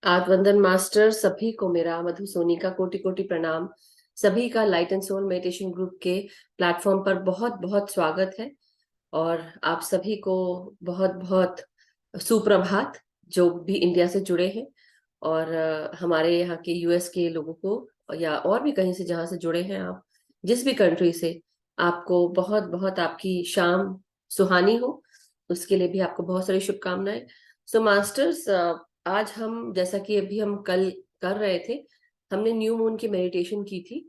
आत्मवंदन master सभी को मेरा मधु सोनी का कोटि कोटि प्रणाम। सभी का light and soul meditation group के प्लेटफॉर्म पर बहुत बहुत स्वागत है। और आप सभी को बहुत बहुत सुप्रभात, जो भी इंडिया से जुड़े हैं। और हमारे यहाँ के यूएस के लोगों को या और भी कहीं से जहाँ से जुड़े हैं आप, जिस भी कंट्री से, आपको बहुत बहुत आपकी शाम सुहानी हो, उसके लिए भी आपको बहुत सारी शुभकामनाएं। सो मास्टर्स, आज हम, जैसा कि अभी हम कल कर रहे थे, हमने न्यू मून की मेडिटेशन की थी।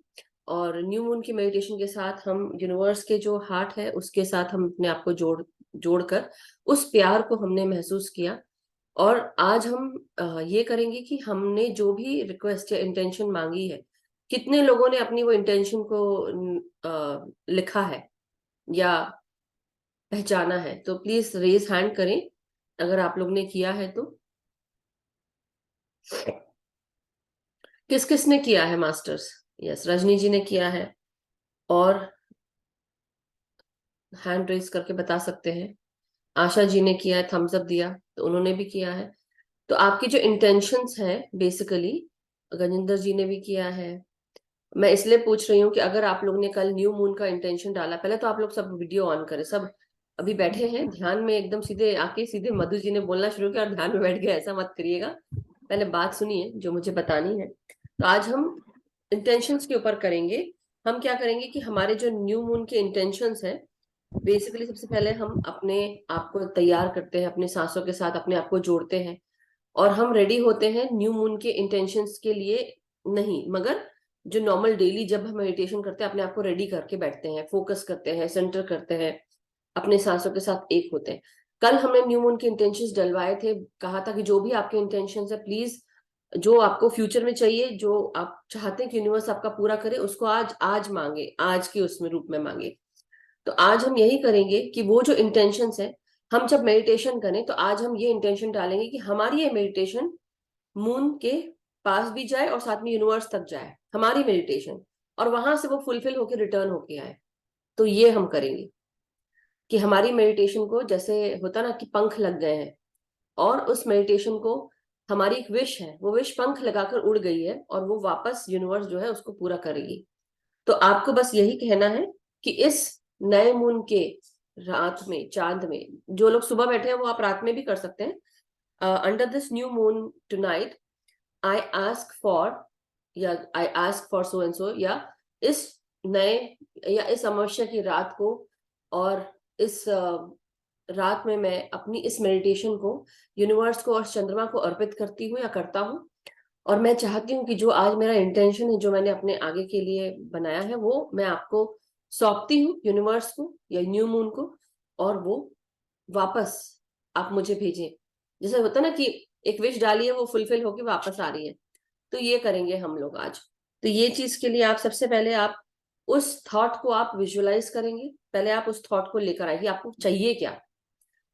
और न्यू मून की मेडिटेशन के साथ हम यूनिवर्स के जो हार्ट है उसके साथ हम अपने आप को जोड़कर उस प्यार को हमने महसूस किया। और आज हम ये करेंगे कि हमने जो भी रिक्वेस्ट या इंटेंशन मांगी है, कितने लोगों ने अपनी वो इंटेंशन को लिखा है या पहचाना है, तो प्लीज रेज हैंड करें अगर आप लोग ने किया है तो। किस किस ने किया है मास्टर्स? यस, रजनी जी ने किया है। और हैंड रेज करके बता सकते हैं। आशा जी ने किया है, थम्स अप दिया, तो उन्होंने भी किया है। तो आपकी जो इंटेंशंस है बेसिकली, गजेंद्र जी ने भी किया है। मैं इसलिए पूछ रही हूँ कि अगर आप लोग ने कल न्यू मून का इंटेंशन डाला, पहले तो आप लोग सब वीडियो ऑन करें। सब अभी बैठे हैं ध्यान में, एकदम सीधे आके सीधे मधु जी ने बोलना शुरू किया और ध्यान में बैठ गए, ऐसा मत करिएगा। पहले बात सुनिए जो मुझे बतानी है। तो आज हम इंटेंशंस के ऊपर करेंगे। हम क्या करेंगे कि हमारे जो न्यू मून के इंटेंशंस हैं, बेसिकली सबसे पहले हम अपने आप को तैयार करते हैं, अपने सांसों के साथ अपने आप को जोड़ते हैं। और हम रेडी होते हैं न्यू मून के इंटेंशंस के लिए, नहीं मगर जो नॉर्मल डेली जब हम मेडिटेशन करते हैं, अपने आप को रेडी करके बैठते हैं, फोकस करते हैं, सेंटर करते हैं, अपने सांसों के साथ एक होते हैं। कल हमने न्यू मून के इंटेंशंस डलवाए थे, कहा था कि जो भी आपके इंटेंशंस है, प्लीज जो आपको फ्यूचर में चाहिए, जो आप चाहते हैं कि यूनिवर्स आपका पूरा करे, उसको आज आज मांगे, आज के उसमें रूप में मांगे। तो आज हम यही करेंगे कि वो जो इंटेंशंस है, हम जब मेडिटेशन करें तो आज हम ये इंटेंशन डालेंगे कि हमारी ये मेडिटेशन मून के पास भी जाए और साथ में यूनिवर्स तक जाए, हमारी मेडिटेशन, और वहां से वो फुलफिल होके रिटर्न होके आए। तो ये हम करेंगे कि हमारी मेडिटेशन को, जैसे होता ना कि पंख लग गए हैं, और उस मेडिटेशन को, हमारी एक विश है, वो विश पंख लगाकर उड़ गई है और वो वापस यूनिवर्स जो है उसको पूरा करेगी। तो आपको बस यही कहना है कि इस नए मून के रात में, चांद में, जो लोग सुबह बैठे हैं वो आप रात में भी कर सकते हैं। Under this new moon tonight, I ask for, या I ask for so and so, या इस नए, या इस अमावस्या की रात को, और इस रात में मैं अपनी इस मेडिटेशन को यूनिवर्स को और चंद्रमा को अर्पित करती हूँ या करता हूँ। और मैं चाहती हूँ कि जो आज मेरा इंटेंशन है, जो मैंने अपने आगे के लिए बनाया है, वो मैं आपको सौंपती हूँ, यूनिवर्स को या न्यू मून को, और वो वापस आप मुझे भेजें। जैसे होता ना कि एक विश डाली है, वो फुलफिल होके वापस आ रही है। तो ये करेंगे हम लोग आज। तो ये चीज के लिए आप सबसे पहले आप उस थॉट को आप विजुअलाइज करेंगे। पहले आप उस थॉट को लेकर आएंगे, आपको चाहिए क्या,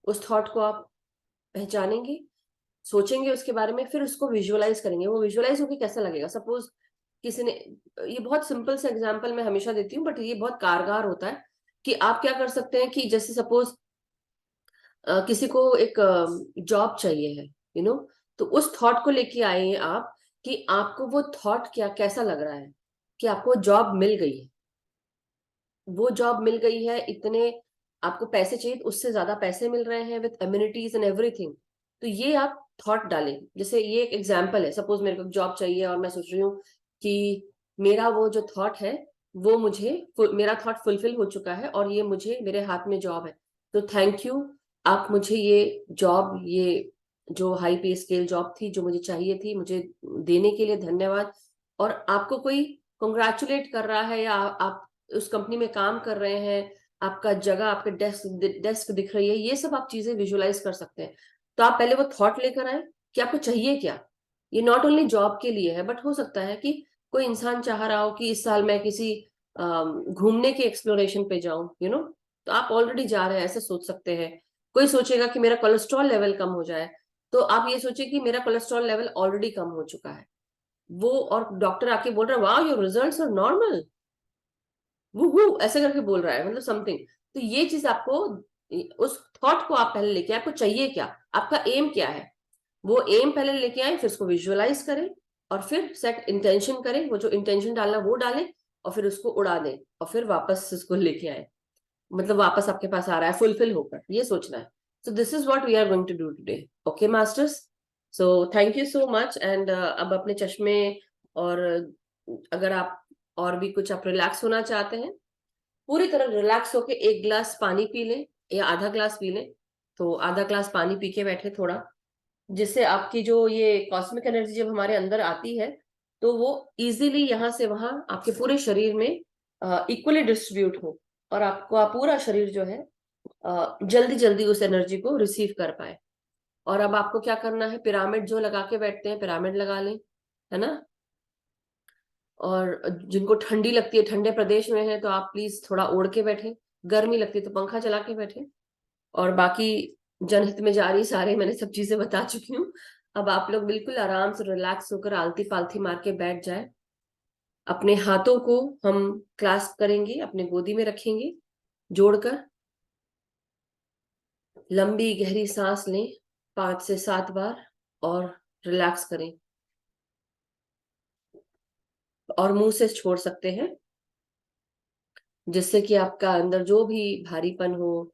उस थॉट को आप पहचानेंगे, सोचेंगे उसके बारे में, फिर उसको विजुअलाइज करेंगे। वो विजुअलाइज होकर कैसा लगेगा? सपोज किसी ने, ये बहुत सिंपल से एग्जांपल मैं हमेशा देती हूँ बट ये बहुत कारगर होता है, कि आप क्या कर सकते हैं कि जैसे सपोज किसी को एक जॉब चाहिए है, तो उस थॉट को लेके आए हैं आप, कि आपको वो थॉट क्या, कैसा लग रहा है कि आपको जॉब मिल गई है, वो जॉब मिल गई है, इतने आपको पैसे चाहिए, उससे ज्यादा पैसे मिल रहे हैं, विद एम्यूनिटीज एंड एवरीथिंग। तो ये आप थॉट डालें। जैसे ये एक एग्जांपल है, सपोज मेरे को जॉब चाहिए और मैं सोच रही हूँ कि मेरा वो जो थॉट है, वो मुझे, मेरा थॉट फुलफिल हो चुका है और ये मुझे, मेरे हाथ में जॉब है। तो थैंक यू, आप मुझे ये जॉब, ये जो हाई पे स्केल जॉब थी जो मुझे चाहिए थी, मुझे देने के लिए धन्यवाद। और आपको कोई कंग्रेचुलेट कर रहा है, या आप उस कंपनी में काम कर रहे हैं, आपका जगह, आपके डेस्क डेस्क दिख रही है, ये सब आप चीजें विजुअलाइज कर सकते हैं। तो आप पहले वो थॉट लेकर आए कि आपको चाहिए क्या। ये नॉट ओनली जॉब के लिए है, बट हो सकता है कि कोई इंसान चाह रहा हो कि इस साल मैं किसी घूमने के एक्सप्लोरेशन पे जाऊं, तो आप ऑलरेडी जा रहे हैं, ऐसे सोच सकते हैं। कोई सोचेगा कि मेरा कोलेस्ट्रॉल लेवल कम हो जाए, तो आप ये सोचिए कि मेरा कोलेस्ट्रॉल लेवल ऑलरेडी कम हो चुका है, वो, और डॉक्टर आके बोल रहा है वाह योर रिजल्ट्स आर नॉर्मल, वो ऐसे करके बोल रहा है, मतलब समथिंग। तो ये चीज आपको, उस थॉट को आप पहले लेके, आपको चाहिए क्या, आपका एम क्या है, वो एम पहले लेके आए, फिर उसको विजुअलाइज करें, और फिर सेट इंटेंशन करें, वो जो इंटेंशन डालना वो डालें, और फिर उसको उड़ा दें, और फिर वापस उसको लेके आए, मतलब वापस आपके पास आ रहा है फुलफिल होकर, ये सोचना है। So this is what we are going to do today. Okay masters, so thank you so much. And अब अपने चश्मे, और अगर आप और भी कुछ आप रिलैक्स होना चाहते हैं, पूरी तरह रिलैक्स होके एक ग्लास पानी पी लें, या आधा ग्लास पी लें। तो आधा ग्लास पानी पी के बैठे थोड़ा, जिससे आपकी जो ये कॉस्मिक एनर्जी जब हमारे अंदर आती है, तो वो इजीली यहाँ से वहां आपके पूरे शरीर में इक्वली डिस्ट्रीब्यूट हो, और आपको आप पूरा शरीर जो है जल्दी जल्दी उस एनर्जी को रिसीव कर पाए। और अब आपको क्या करना है, पिरामिड जो लगा के बैठते हैं, पिरामिड लगा लें, है ना। और जिनको ठंडी लगती है, ठंडे प्रदेश में है, तो आप प्लीज थोड़ा ओढ़ के बैठे, गर्मी लगती है तो पंखा चला के बैठे। और बाकी जनहित में जारी सारे मैंने सब चीजें बता चुकी हूँ। अब आप लोग बिल्कुल आराम से रिलैक्स होकर आलती पालथी मार के बैठ जाए। अपने हाथों को हम क्लास्प करेंगे, अपने गोदी में रखेंगे जोड़कर। लंबी गहरी सांस लें 5 से 7 बार, और रिलैक्स करें, और मुंह से छोड़ सकते हैं, जिससे कि आपका अंदर जो भी भारीपन हो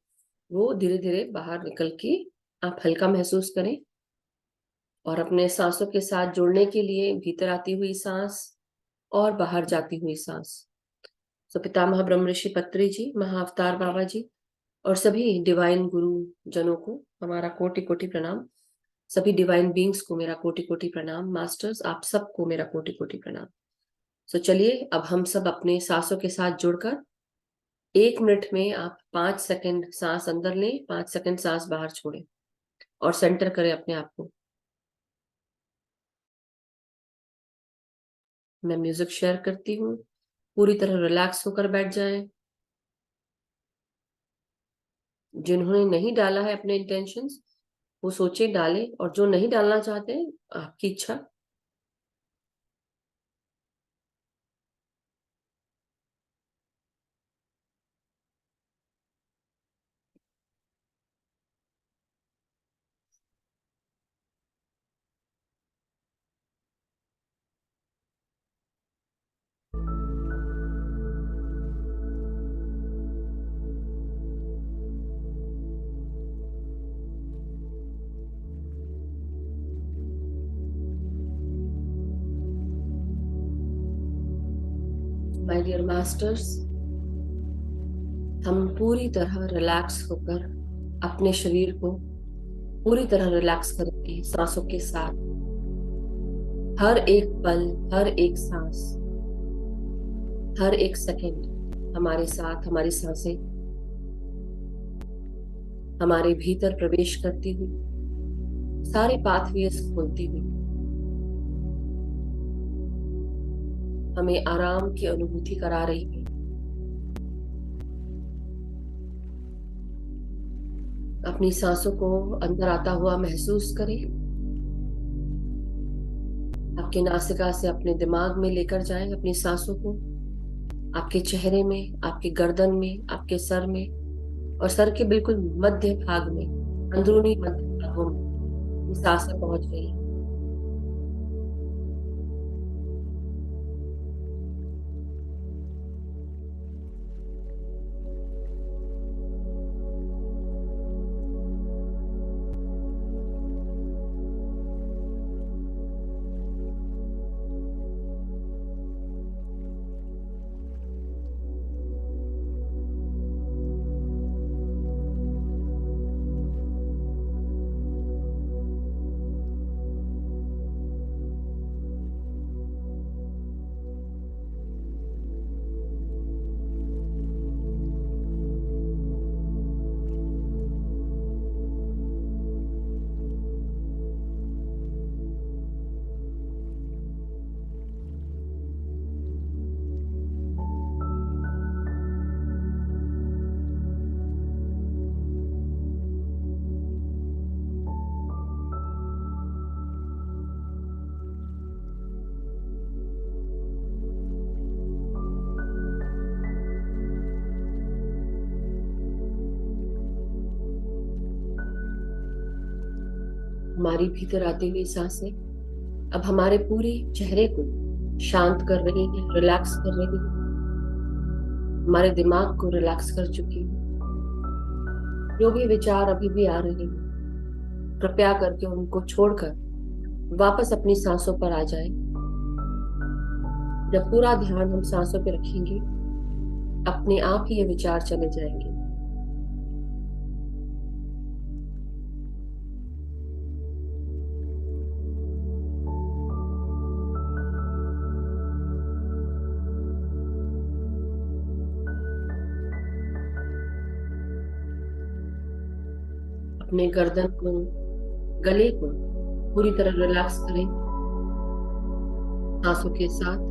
वो धीरे धीरे बाहर निकल के आप हल्का महसूस करें। और अपने सांसों के साथ जुड़ने के लिए भीतर आती हुई सांस और बाहर जाती हुई सांस। तो पितामह ब्रह्म ऋषि पत्री जी, महाअवतार बाबा जी, और सभी डिवाइन गुरु जनों को हमारा कोटि कोटि प्रणाम। सभी डिवाइन बींग्स को मेरा कोटि कोटि प्रणाम। मास्टर्स, आप सबको मेरा कोटि कोटि प्रणाम। तो चलिए अब हम सब अपने सांसों के साथ जुड़कर 1 मिनट में आप 5 सेकंड सांस अंदर लें, 5 सेकंड सांस बाहर छोड़ें, और सेंटर करें अपने आप को। मैं म्यूजिक शेयर करती हूँ, पूरी तरह रिलैक्स होकर बैठ जाएं। जिन्होंने नहीं डाला है अपने इंटेंशंस, वो सोचे डालें, और जो नहीं डालना चाहते हैं, आपकी इच्छा। माय डियर मास्टर्स, हम पूरी तरह रिलैक्स होकर अपने शरीर को पूरी तरह रिलैक्स करेंगे सांसों के साथ। हर एक पल, हर एक सांस, हर एक सेकंड हमारे साथ, हमारी सांसें हमारे भीतर प्रवेश करती हुई, सारे पाथवेज खोलती हुई हमें आराम की अनुभूति करा रही है। अपनी सांसों को अंदर आता हुआ महसूस करें, आपके नासिका से अपने दिमाग में लेकर जाएं अपनी सांसों को, आपके चेहरे में, आपके गर्दन में, आपके सर में, और सर के बिल्कुल मध्य भाग में, अंदरूनी मध्य भागों में ये सांसें पहुंच गई। हमारी भीतर आती हुई सांसें अब हमारे पूरे चेहरे को शांत कर रही है, रिलैक्स कर रही है, हमारे दिमाग को रिलैक्स कर चुकी है। जो भी विचार अभी भी आ रहे हैं, कृपया करके उनको छोड़कर वापस अपनी सांसों पर आ जाए। जब पूरा ध्यान हम सांसों पे रखेंगे, अपने आप ही ये विचार चले जाएंगे। अपने गर्दन को, गले को पूरी तरह रिलैक्स करें सांसों के साथ।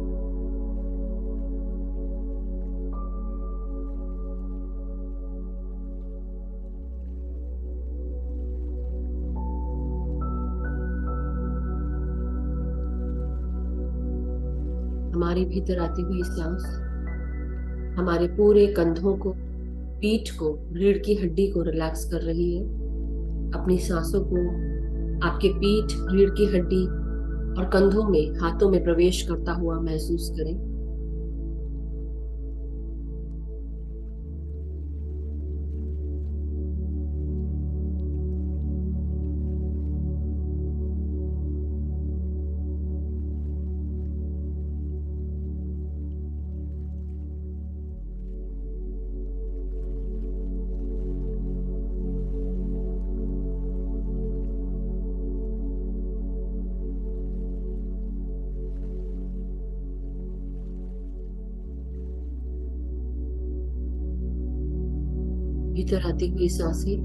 हमारी भीतर आती हुई सांस हमारे पूरे कंधों को, पीठ को, रीढ़ की हड्डी को रिलैक्स कर रही है। अपनी सांसों को आपके पीठ, रीढ़ की हड्डी और कंधों में, हाथों में प्रवेश करता हुआ महसूस करें। भीतर आती हुई सांसें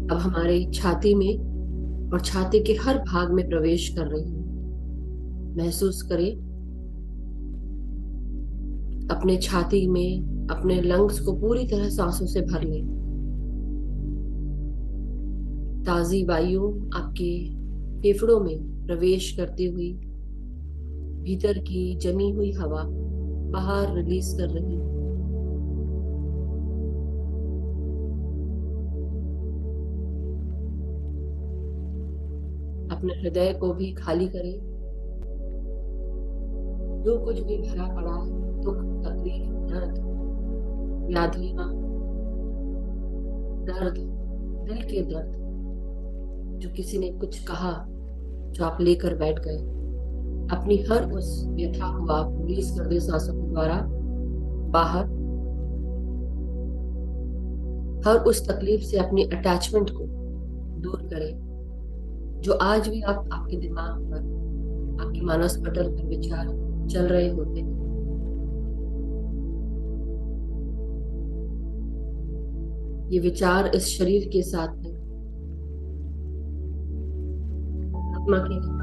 अब हमारे छाती में और छाती के हर भाग में प्रवेश कर रही हैं। महसूस करें अपने छाती में, अपने लंग्स को पूरी तरह सांसों से भर लें। ताजी वायु आपके फेफड़ों में प्रवेश करती हुई भीतर की जमी हुई हवा बाहर रिलीज कर रही है। अपने हृदय को भी खाली करें। जो कुछ भी भरा पड़ा है, दुख, तकलीफ, दर्द, व्याधियां, दर्द, दिल के दर्द, जो किसी ने कुछ कहा, जो आप लेकर बैठ गए, अपनी हर उस व्यथा को आप रिलीज कर दे सांसों के द्वारा बाहर। हर उस तकलीफ से अपनी अटैचमेंट को दूर करें जो आज भी आपके दिमाग पर, आपके मानस पटल पर विचार चल रहे होते हैं। ये विचार इस शरीर के साथ है, आत्मा के नहीं।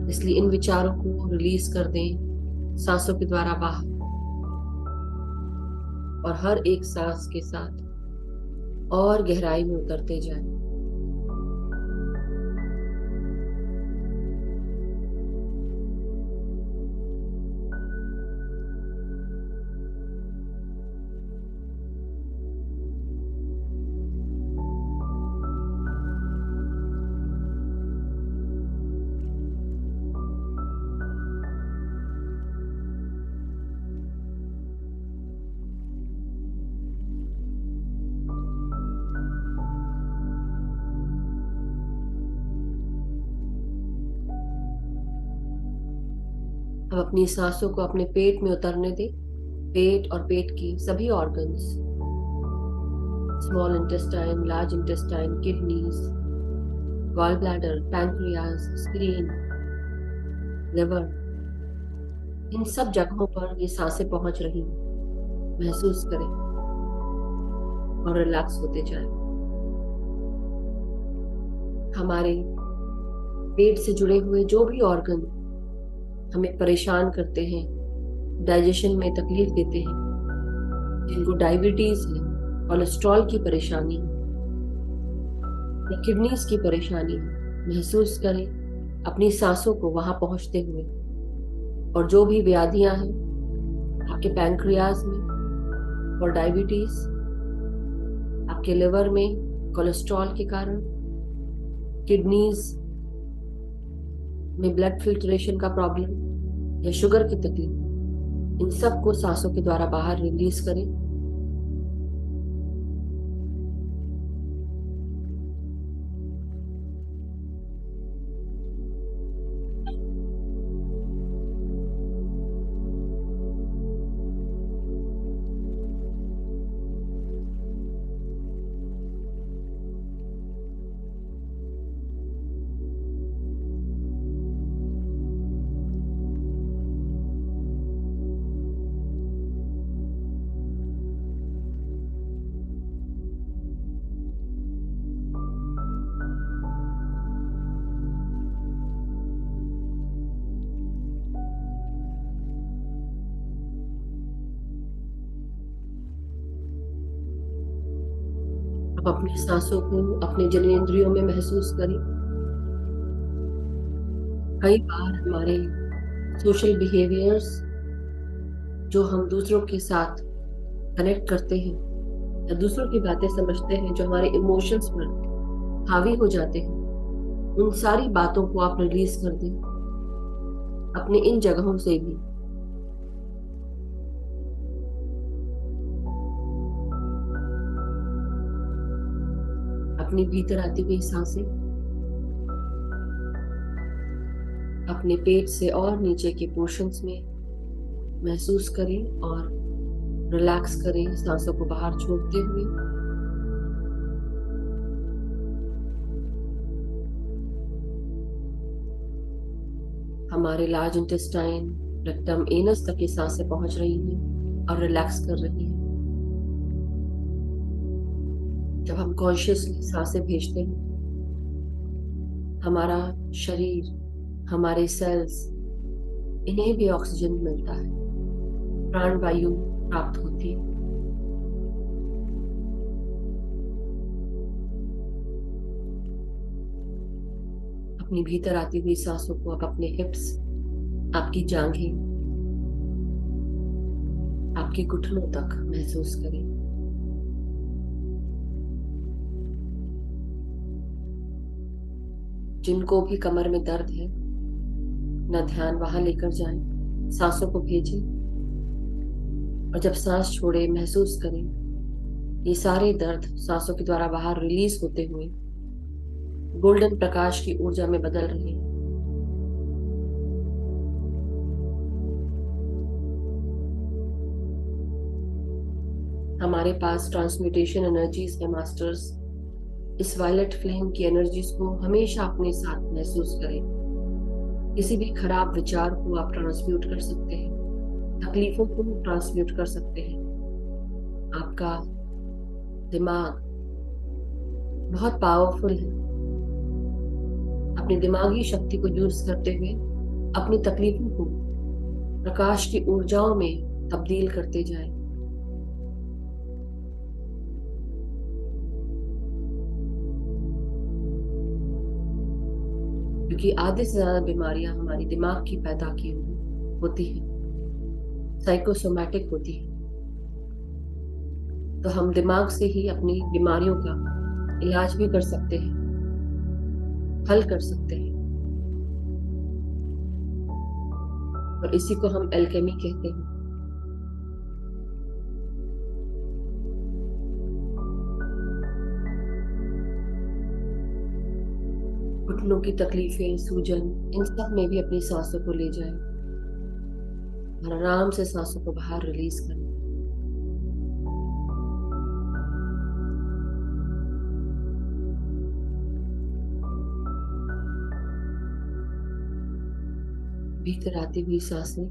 इसलिए इन विचारों को रिलीज कर दें सांसों के द्वारा बाहर, और हर एक सांस के साथ और गहराई में उतरते जाएं। अब अपनी सांसों को अपने पेट में उतरने दें। पेट और पेट की सभी organs, small intestine, large intestine, kidneys, gall bladder, pancreas, spleen, liver, इन सब जगहों पर ये सांसें पहुंच रही हैं। महसूस करें और रिलैक्स होते जाएं। हमारे पेट से जुड़े हुए जो भी ऑर्गन हमें परेशान करते हैं, डाइजेशन में तकलीफ देते हैं, जिनको डायबिटीज है, कोलेस्ट्रॉल की परेशानी है या किडनीज की परेशानी है, महसूस करें अपनी सांसों को वहां पहुंचते हुए। और जो भी व्याधियां हैं आपके पैंक्रियाज में और डायबिटीज, आपके लिवर में, कोलेस्ट्रॉल के कारण, किडनीज में ब्लड फिल्ट्रेशन का प्रॉब्लम या शुगर की तकलीफ, इन सब को सांसों के द्वारा बाहर रिलीज करें। अब अपनी सांसों को अपने जनेंद्रियों में महसूस करें। कई बार हमारे सोशल बिहेवियर्स जो हम दूसरों के साथ कनेक्ट करते हैं या दूसरों की बातें समझते हैं, जो हमारे इमोशंस पर हावी हो जाते हैं, उन सारी बातों को आप रिलीज कर दें अपने इन जगहों से भी। अपनी भीतर आती हुई सांसें अपने पेट से और नीचे के पोर्शंस में महसूस करें और रिलैक्स करें, सांसों को बाहर छोड़ते हुए। हमारे लार्ज इंटेस्टाइन, रेक्टम, एनस तक ये सांसें पहुंच रही हैं और रिलैक्स कर रही हैं। जब हम कॉन्शियसली सांसें भेजते हैं, हमारा शरीर, हमारे सेल्स, इन्हें भी ऑक्सीजन मिलता है, प्राण वायु प्राप्त होती है। अपनी भीतर आती हुई सांसों को अब अपने हिप्स, आपकी जांघें, आपके घुटनों तक महसूस करें। जिनको भी कमर में दर्द है, अपना ध्यान वहां लेकर जाएं, सांसों को भेजें और जब सांस छोड़े महसूस करें ये सारे दर्द सांसों के द्वारा बाहर रिलीज होते हुए गोल्डन प्रकाश की ऊर्जा में बदल रहे हैं। हमारे पास ट्रांसम्यूटेशन एनर्जीज है मास्टर्स। इस वायलेट फ्लेम की एनर्जीज को हमेशा अपने साथ महसूस करें। किसी भी खराब विचार को आप ट्रांसम्यूट कर सकते हैं, तकलीफों को ट्रांसम्यूट कर सकते हैं। आपका दिमाग बहुत पावरफुल है। अपनी दिमागी शक्ति को यूज करते हुए अपनी तकलीफों को प्रकाश की ऊर्जाओं में तब्दील करते जाएं। क्योंकि आधे से ज्यादा बीमारियां हमारी दिमाग की पैदा की हुई होती है, साइकोसोमैटिक होती है। तो हम दिमाग से ही अपनी बीमारियों का इलाज भी कर सकते हैं, हल कर सकते हैं। और इसी को हम एल्केमी कहते हैं। घुटनों की तकलीफें, सूजन, इन सब में भी अपनी सांसों को ले जाएं और आराम से सांसों को बाहर रिलीज करें। भीतर आती हुई सांसें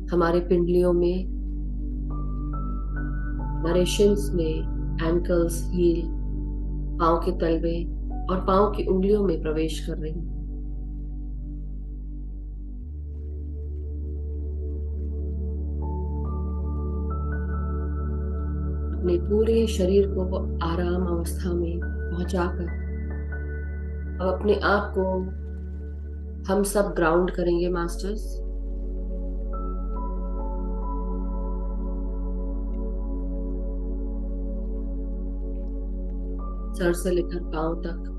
हमारे पिंडलियों में, हमारे शिन्स में, एंकल्स, हील, पांव के तलवे और पांव की उंगलियों में प्रवेश कर रही हैं। अपने पूरे शरीर को आराम अवस्था में पहुंचाकर अब अपने आप को हम सब ग्राउंड करेंगे मास्टर्स। सर से लेकर पांव तक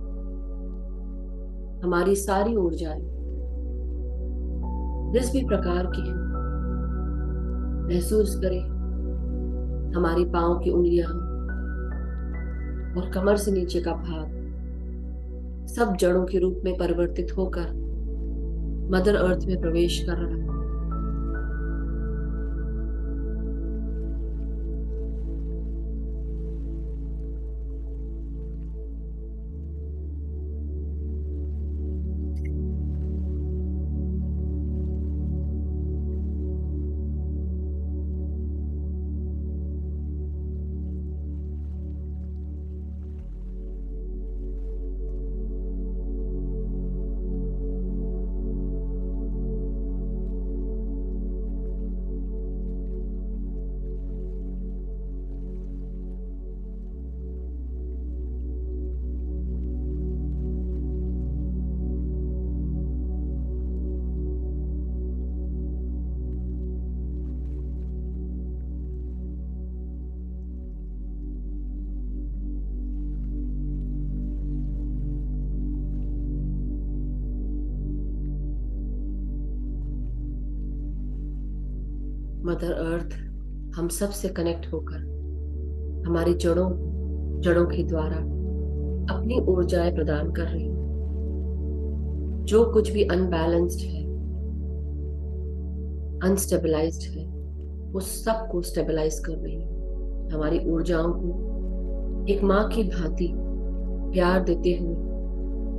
हमारी सारी ऊर्जाएं जिस भी प्रकार की है महसूस करें। हमारी पांव की उंगलियां और कमर से नीचे का भाग सब जड़ों के रूप में परिवर्तित होकर मदर अर्थ में प्रवेश कर रहा है। मदर अर्थ हम सब से कनेक्ट होकर हमारी जड़ों के द्वारा अपनी ऊर्जाएं प्रदान कर रही है। जो कुछ भी अनबैलेंस्ड है, अनस्टेबलाइज्ड है, वो सब को स्टेबलाइज कर रही है। हमारी ऊर्जाओं को एक माँ की भांति प्यार देते हुए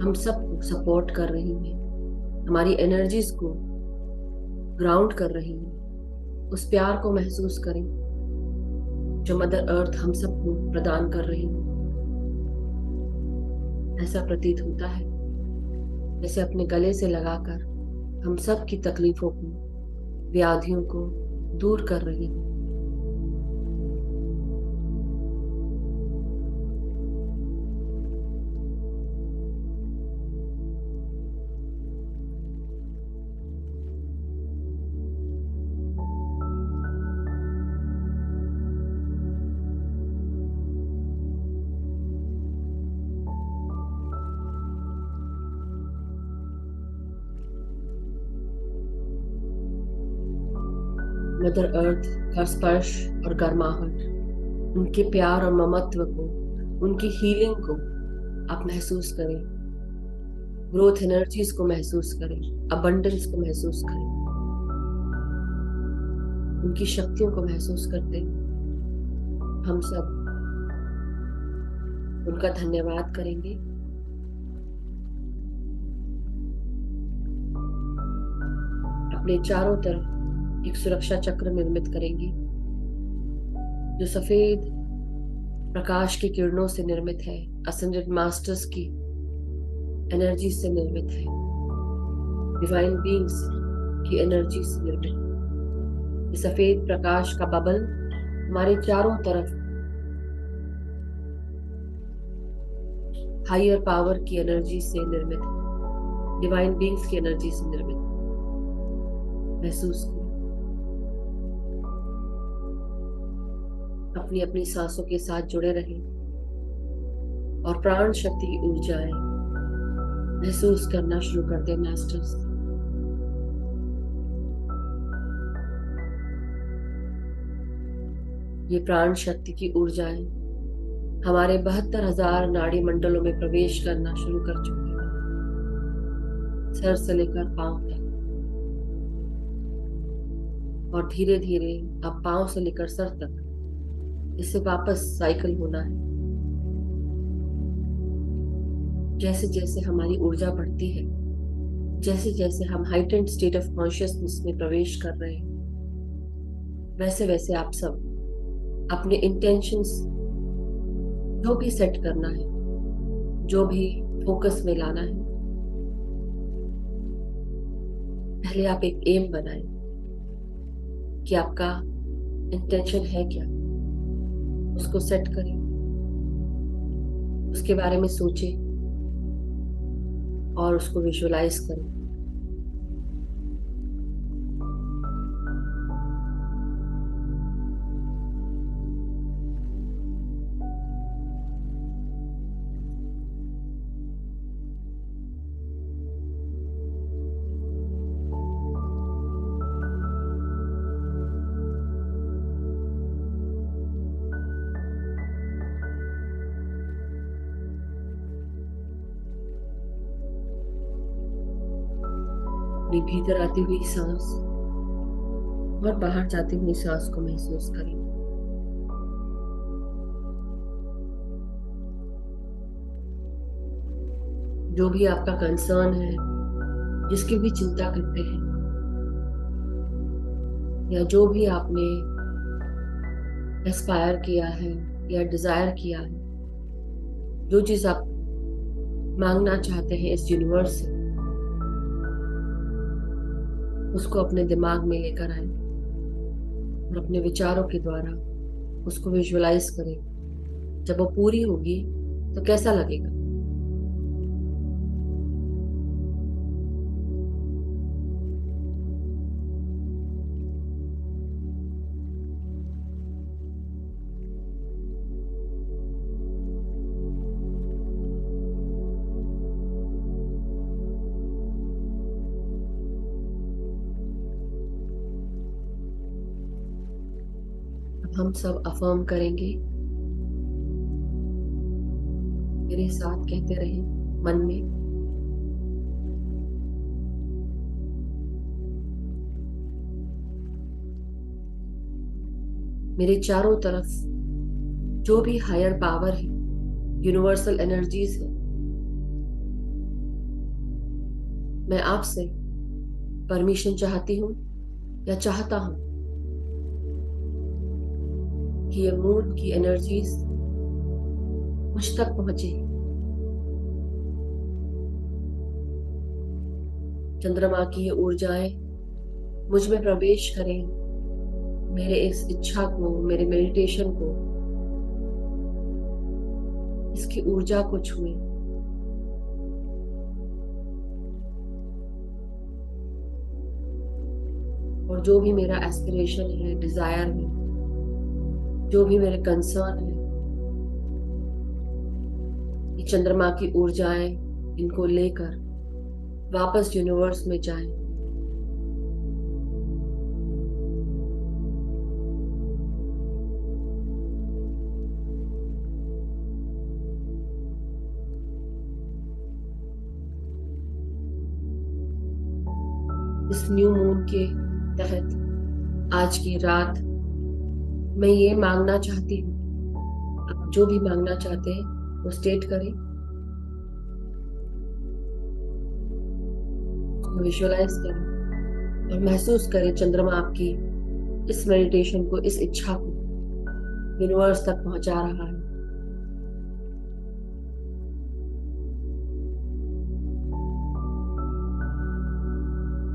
हम सबको सपोर्ट कर रही है। हमारी एनर्जीज को ग्राउंड कर रही है। उस प्यार को महसूस करें जो मदर अर्थ हम सबको प्रदान कर रही है। ऐसा प्रतीत होता है जैसे अपने गले से लगाकर हम सब की तकलीफों को, व्याधियों को दूर कर रही है। मदर अर्थ का स्पर्श और गर्माहट, उनके प्यार और ममत्व को, उनकी हीलिंग को आप महसूस करें। ग्रोथ एनर्जीज को महसूस करें, अबंडेंस को महसूस करें, उनकी शक्तियों को महसूस करते हम सब उनका धन्यवाद करेंगे। अपने चारों तरफ एक सुरक्षा चक्र निर्मित करेंगे जो सफेद प्रकाश की किरणों से निर्मित है, असेंडेड मास्टर्स की एनर्जी से निर्मित है, डिवाइन बीइंग्स की एनर्जी से निर्मित है। ये सफेद प्रकाश का बबल हमारे चारों तरफ हायर पावर की एनर्जी से निर्मित है, डिवाइन बीइंग्स की एनर्जी से निर्मित है। महसूस करें। अपनी अपनी सांसों के साथ जुड़े रहें और प्राण शक्ति की ऊर्जाएं महसूस करना शुरू कर दें। मास्टर्स, ये प्राण शक्ति की ऊर्जाएं हमारे 72,000 नाड़ी मंडलों में प्रवेश करना शुरू कर चुकी है, सर से लेकर पांव तक। और धीरे धीरे अब पांव से लेकर सर तक इससे वापस साइकिल होना है। जैसे जैसे हमारी ऊर्जा बढ़ती है, जैसे जैसे हम हाइटेंड स्टेट ऑफ कॉन्शियसनेस में प्रवेश कर रहे हैं, वैसे वैसे आप सब अपने इंटेंशंस जो भी सेट करना है, जो भी फोकस में लाना है, पहले आप एक एम बनाएं कि आपका इंटेंशन है क्या। उसको सेट करें, उसके बारे में सोचें और उसको विजुअलाइज करें। अपनी भीतर आती हुई सांस और बाहर जाती हुई सांस को महसूस करें। जो भी आपका कंसर्न है, जिसकी भी चिंता करते हैं, या जो भी आपने एस्पायर किया है या डिजायर किया है, जो चीज आप मांगना चाहते हैं इस यूनिवर्स से, उसको अपने दिमाग में लेकर आए और अपने विचारों के द्वारा उसको विजुअलाइज करें। जब वो पूरी होगी तो कैसा लगेगा? अब हम सब अफर्म करेंगे, मेरे साथ कहते रहे मन में। मेरे चारों तरफ जो भी हायर पावर है, यूनिवर्सल एनर्जीज है, मैं आपसे परमिशन चाहती हूँ या चाहता हूँ कि ये मून की एनर्जीज मुझ तक पहुंचे। चंद्रमा की ये ऊर्जाएं मुझ में प्रवेश करें, मेरे इस इच्छा को, मेरे मेडिटेशन को, इसकी ऊर्जा को छुए। और जो भी मेरा एस्पिरेशन है, डिजायर है, जो भी मेरे कंसर्न है, ये चंद्रमा की ऊर्जाएं इनको लेकर वापस यूनिवर्स में जाएं। इस न्यू मून के तहत आज की रात मैं ये मांगना चाहती हूँ। आप जो भी मांगना चाहते हैं वो स्टेट करें, उसको विजुअलाइज करें और महसूस करें चंद्रमा आपकी इस मेडिटेशन को, इस इच्छा को यूनिवर्स तक पहुंचा रहा है।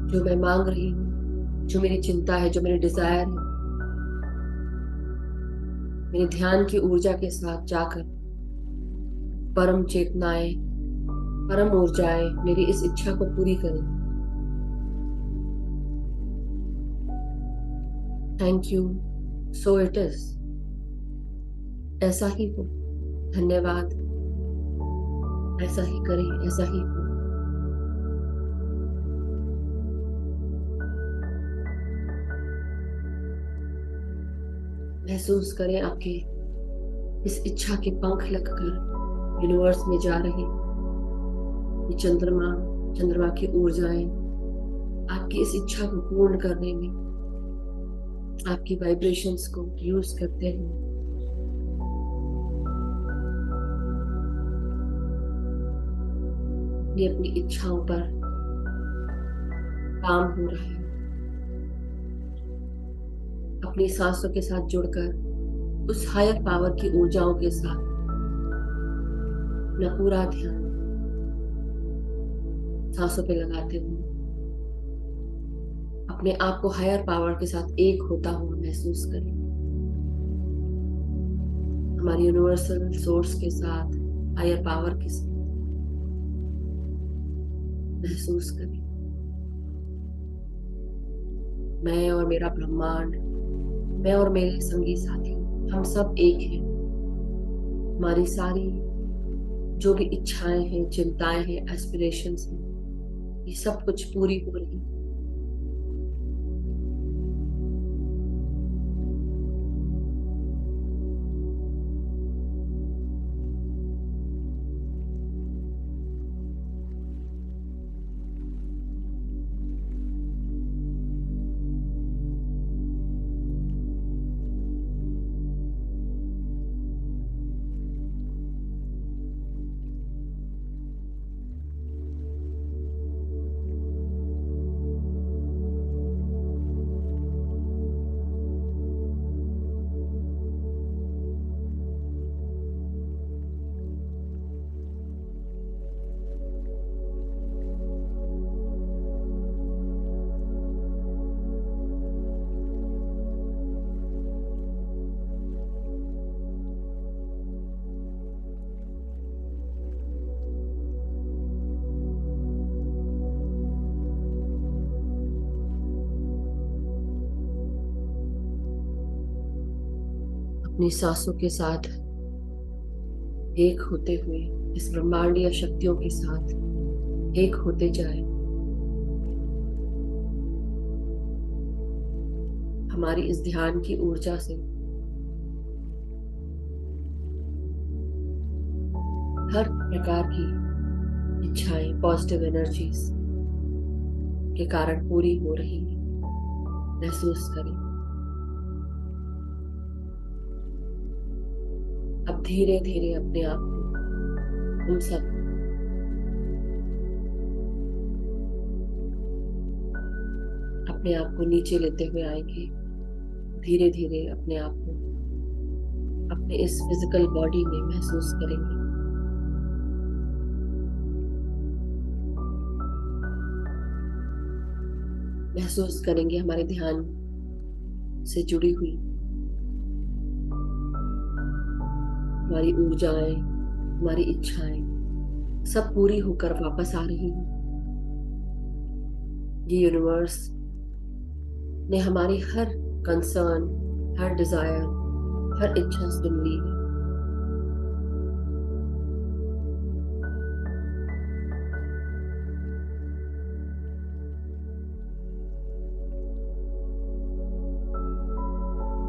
जो मैं मांग रही हूँ, जो मेरी चिंता है, जो मेरी डिजायर है, मेरे ध्यान की ऊर्जा के साथ जाकर परम चेतनाएं, परम ऊर्जाएं मेरी इस इच्छा को पूरी करें। Thank you, so it is. ऐसा ही हो। धन्यवाद। ऐसा ही करें, ऐसा ही हो। महसूस करें आपके इस इच्छा के पंख लगकर यूनिवर्स में जा रहे ये चंद्रमा, चंद्रमा की ऊर्जाएं आपकी इस इच्छा को पूर्ण करने में आपकी वाइब्रेशंस को यूज करते हैं। ये अपनी इच्छाओं पर काम हो रहा है। अपनी सांसों के साथ जुड़कर उस हायर पावर की ऊर्जाओं के साथ अपना पूरा ध्यान सांसों पे लगाते हुए अपने आप को हायर पावर के साथ एक होता हुआ महसूस करें। हमारी यूनिवर्सल सोर्स के साथ, हायर पावर के साथ महसूस करें। मैं और मेरा ब्रह्मांड, मैं और मेरे संगी साथी, हम सब एक हैं। हमारी सारी जो भी इच्छाएं हैं, चिंताएं हैं, एस्पिरेशंस हैं, ये सब कुछ पूरी हो रही है। अपनी सांसों के साथ एक होते हुए इस ब्रह्मांडीय शक्तियों के साथ एक होते जाए। हमारी इस ध्यान की ऊर्जा से हर प्रकार की इच्छाएं पॉजिटिव एनर्जीज के कारण पूरी हो रही है, महसूस करें। अब धीरे धीरे अपने आप को उन सब अपने आप को नीचे लेते हुए आएंगे। धीरे धीरे अपने आप को अपने इस फिजिकल बॉडी में महसूस करेंगे। महसूस करेंगे हमारे ध्यान से जुड़ी हुई हमारी ऊर्जाएं, हमारी इच्छाएं सब पूरी होकर वापस आ रही हैं। ये यूनिवर्स ने हमारी हर कंसर्न, हर डिजायर, हर इच्छा सुन ली है।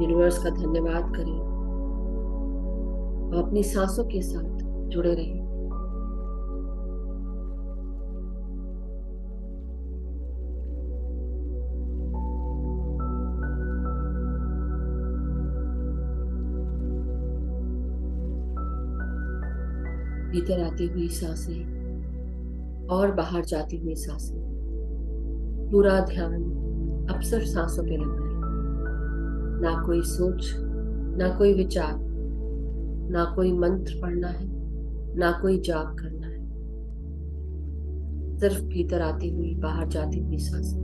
यूनिवर्स का धन्यवाद करें और अपनी सांसों के साथ जुड़े रहें। भीतर आती हुई सांसें और बाहर जाती हुई सांसें, पूरा ध्यान अब सिर्फ सांसों पे लगा है। ना कोई सोच, ना कोई विचार, ना कोई मंत्र पढ़ना है, ना कोई जाप करना है। सिर्फ भीतर आती हुई बाहर जाती हुई सांसें।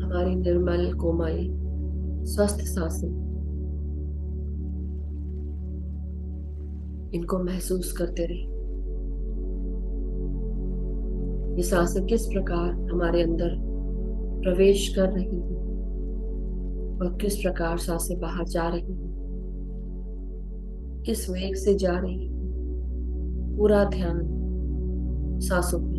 हमारी निर्मल, कोमल, स्वस्थ सांसें, इनको महसूस करते रहिए। ये सांसें किस प्रकार हमारे अंदर प्रवेश कर रही हैं और किस प्रकार सांसें बाहर जा रही हैं, किस वेग से जा रही हैं। पूरा ध्यान सांसों पे।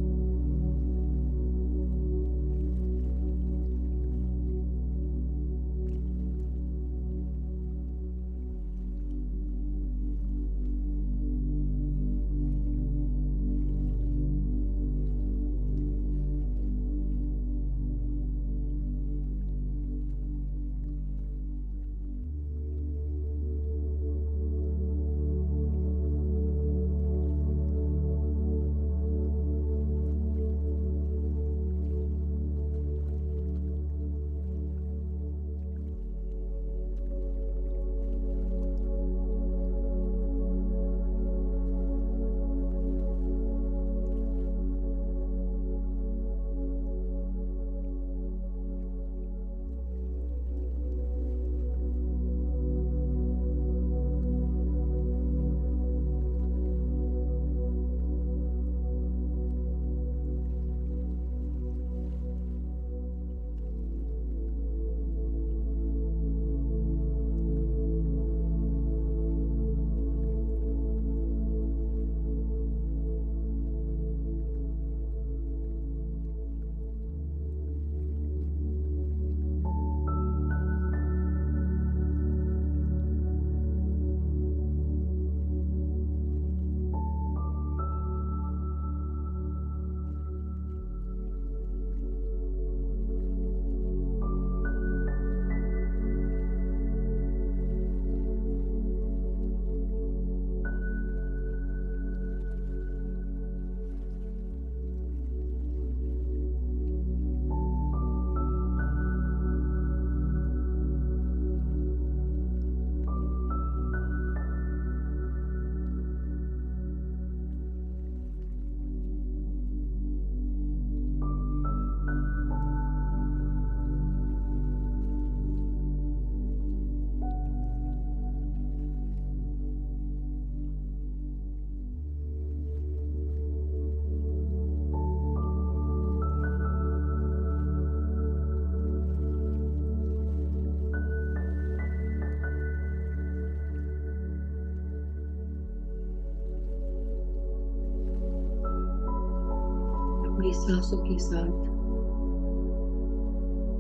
सांसों के साथ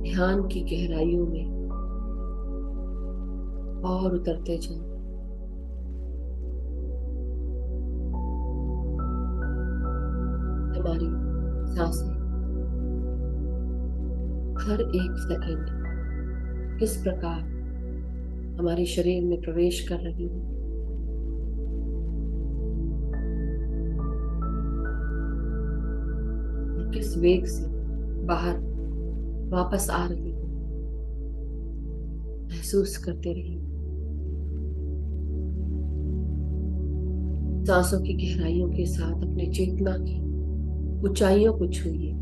ध्यान की गहराइयों में और उतरते जाओ। हमारी सांसें हर एक सेकंड किस प्रकार हमारे शरीर में प्रवेश कर रही है, और किस वेग से बाहर वापस आ रही है, महसूस करते रहिए। सांसों की गहराइयों के साथ अपने चेतना की ऊंचाइयों को छूइए।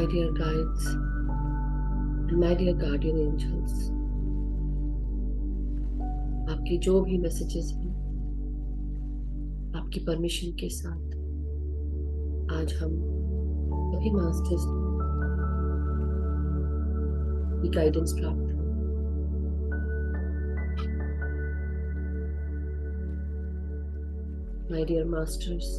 my dear guides and my dear guardian angels, आपकी जो भी मैसेजेस हैं, आपकी परमिशन के साथ आज हम सभी मास्टर्स की गाइडेंस प्राप्त करें। माय डियर मास्टर्स,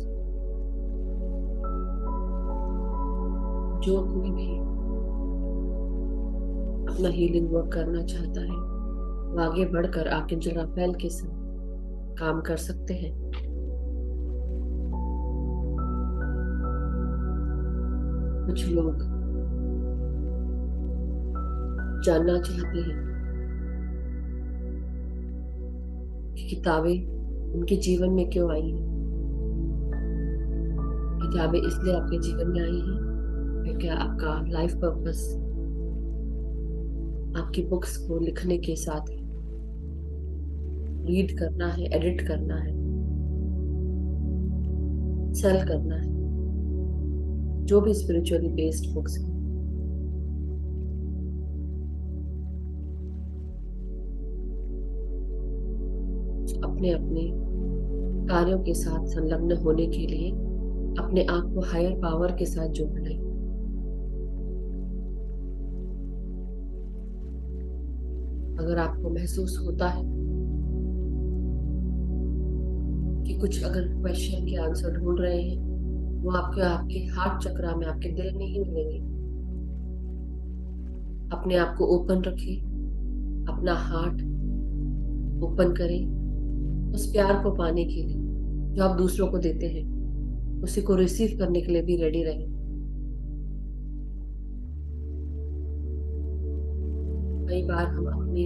जो कोई भी अपना हीलिंग वर्क करना चाहता है वो आगे बढ़कर आर्कएंजल राफेल के साथ काम कर सकते हैं। कुछ लोग जानना चाहते हैं कि किताबें उनके जीवन में क्यों आई हैं। किताबें इसलिए आपके जीवन में आई हैं क्योंकि आपका लाइफ पर्पस आपकी बुक्स को लिखने के साथ रीड करना है, एडिट करना है, सेल करना है, जो भी स्पिरिचुअली बेस्ड बुक्स हैं। अपने अपने कार्यों के साथ संलग्न होने के लिए अपने आप को हायर पावर के साथ जोड़ लें। अगर आपको महसूस होता है कि कुछ अगर क्वेश्चन के आंसर ढूंढ रहे हैं, वो आपके आपके हार्ट चक्रा में, आपके दिल में ही मिलेंगे। अपने आप को ओपन रखें, अपना हार्ट ओपन करें उस प्यार को पाने के लिए जो आप दूसरों को देते हैं, उसी को रिसीव करने के लिए भी रेडी रहें। कई बार हम अपने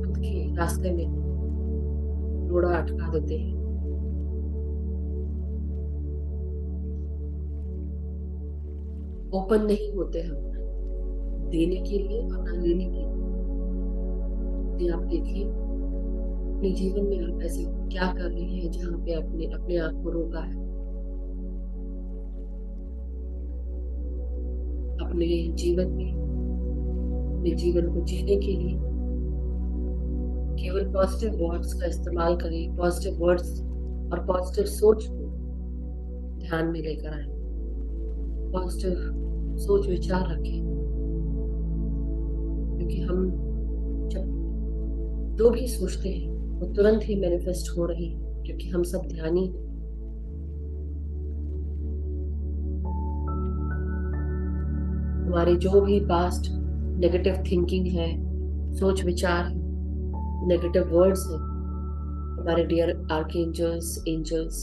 खुद के रास्ते में रोड़ा अटका देते हैं। ओपन नहीं होते हम देने के लिए और ना लेने के लिए। आप देखिए अपने जीवन में आप ऐसे क्या कर रहे हैं जहाँ पे अपने अपने आप को रोका है। अपने जीवन में, अपने जीवन को जीने के लिए केवल पॉजिटिव वर्ड्स का इस्तेमाल करें। पॉजिटिव वर्ड्स और पॉजिटिव सोच को ध्यान में लेकर आए। पॉजिटिव सोच विचार रखें, क्योंकि हम जब जो भी सोचते हैं वो तुरंत ही मैनिफेस्ट हो रही है, क्योंकि हम सब ध्यानी हैं। हमारे जो भी पास्ट नेगेटिव थिंकिंग है, सोच विचार है, नेगेटिव वर्ड्स है, हमारे डियर आर्कएंजल्स, एंजल्स,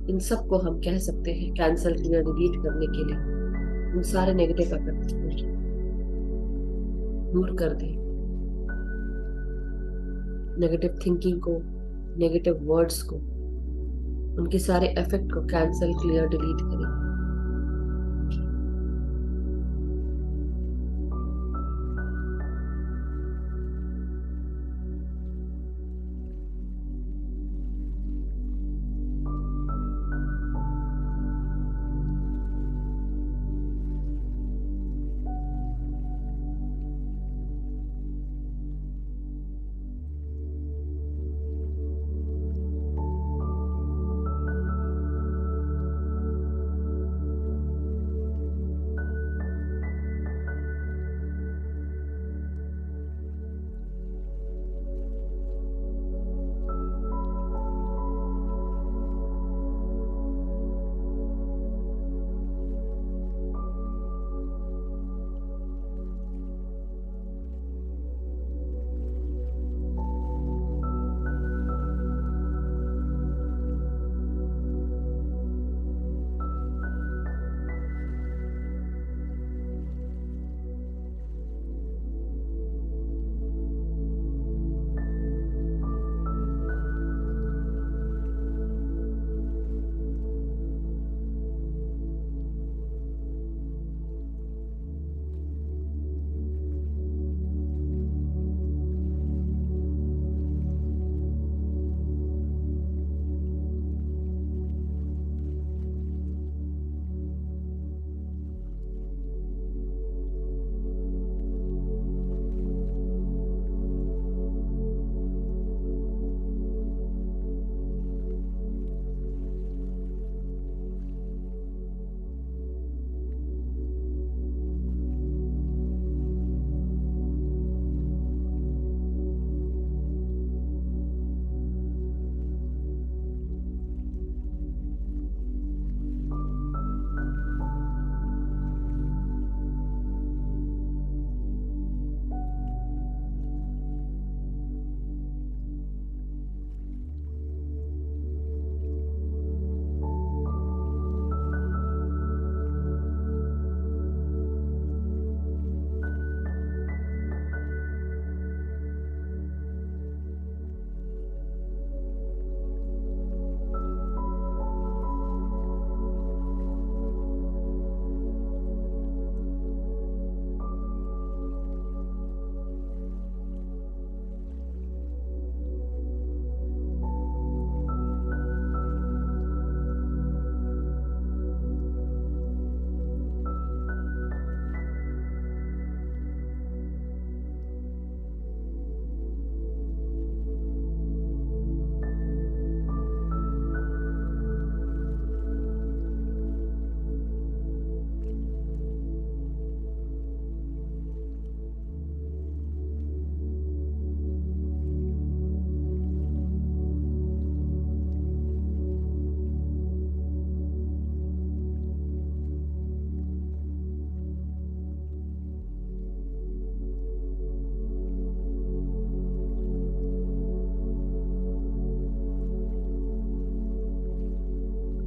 इन सब को हम कह सकते हैं कैंसल क्लियर डिलीट करने के लिए उन सारे नेगेटिव इफेक्ट्स को दूर कर दें। नेगेटिव थिंकिंग को, नेगेटिव वर्ड्स को, उनके सारे इफेक्ट को कैंसल क्लियर डिलीट करें।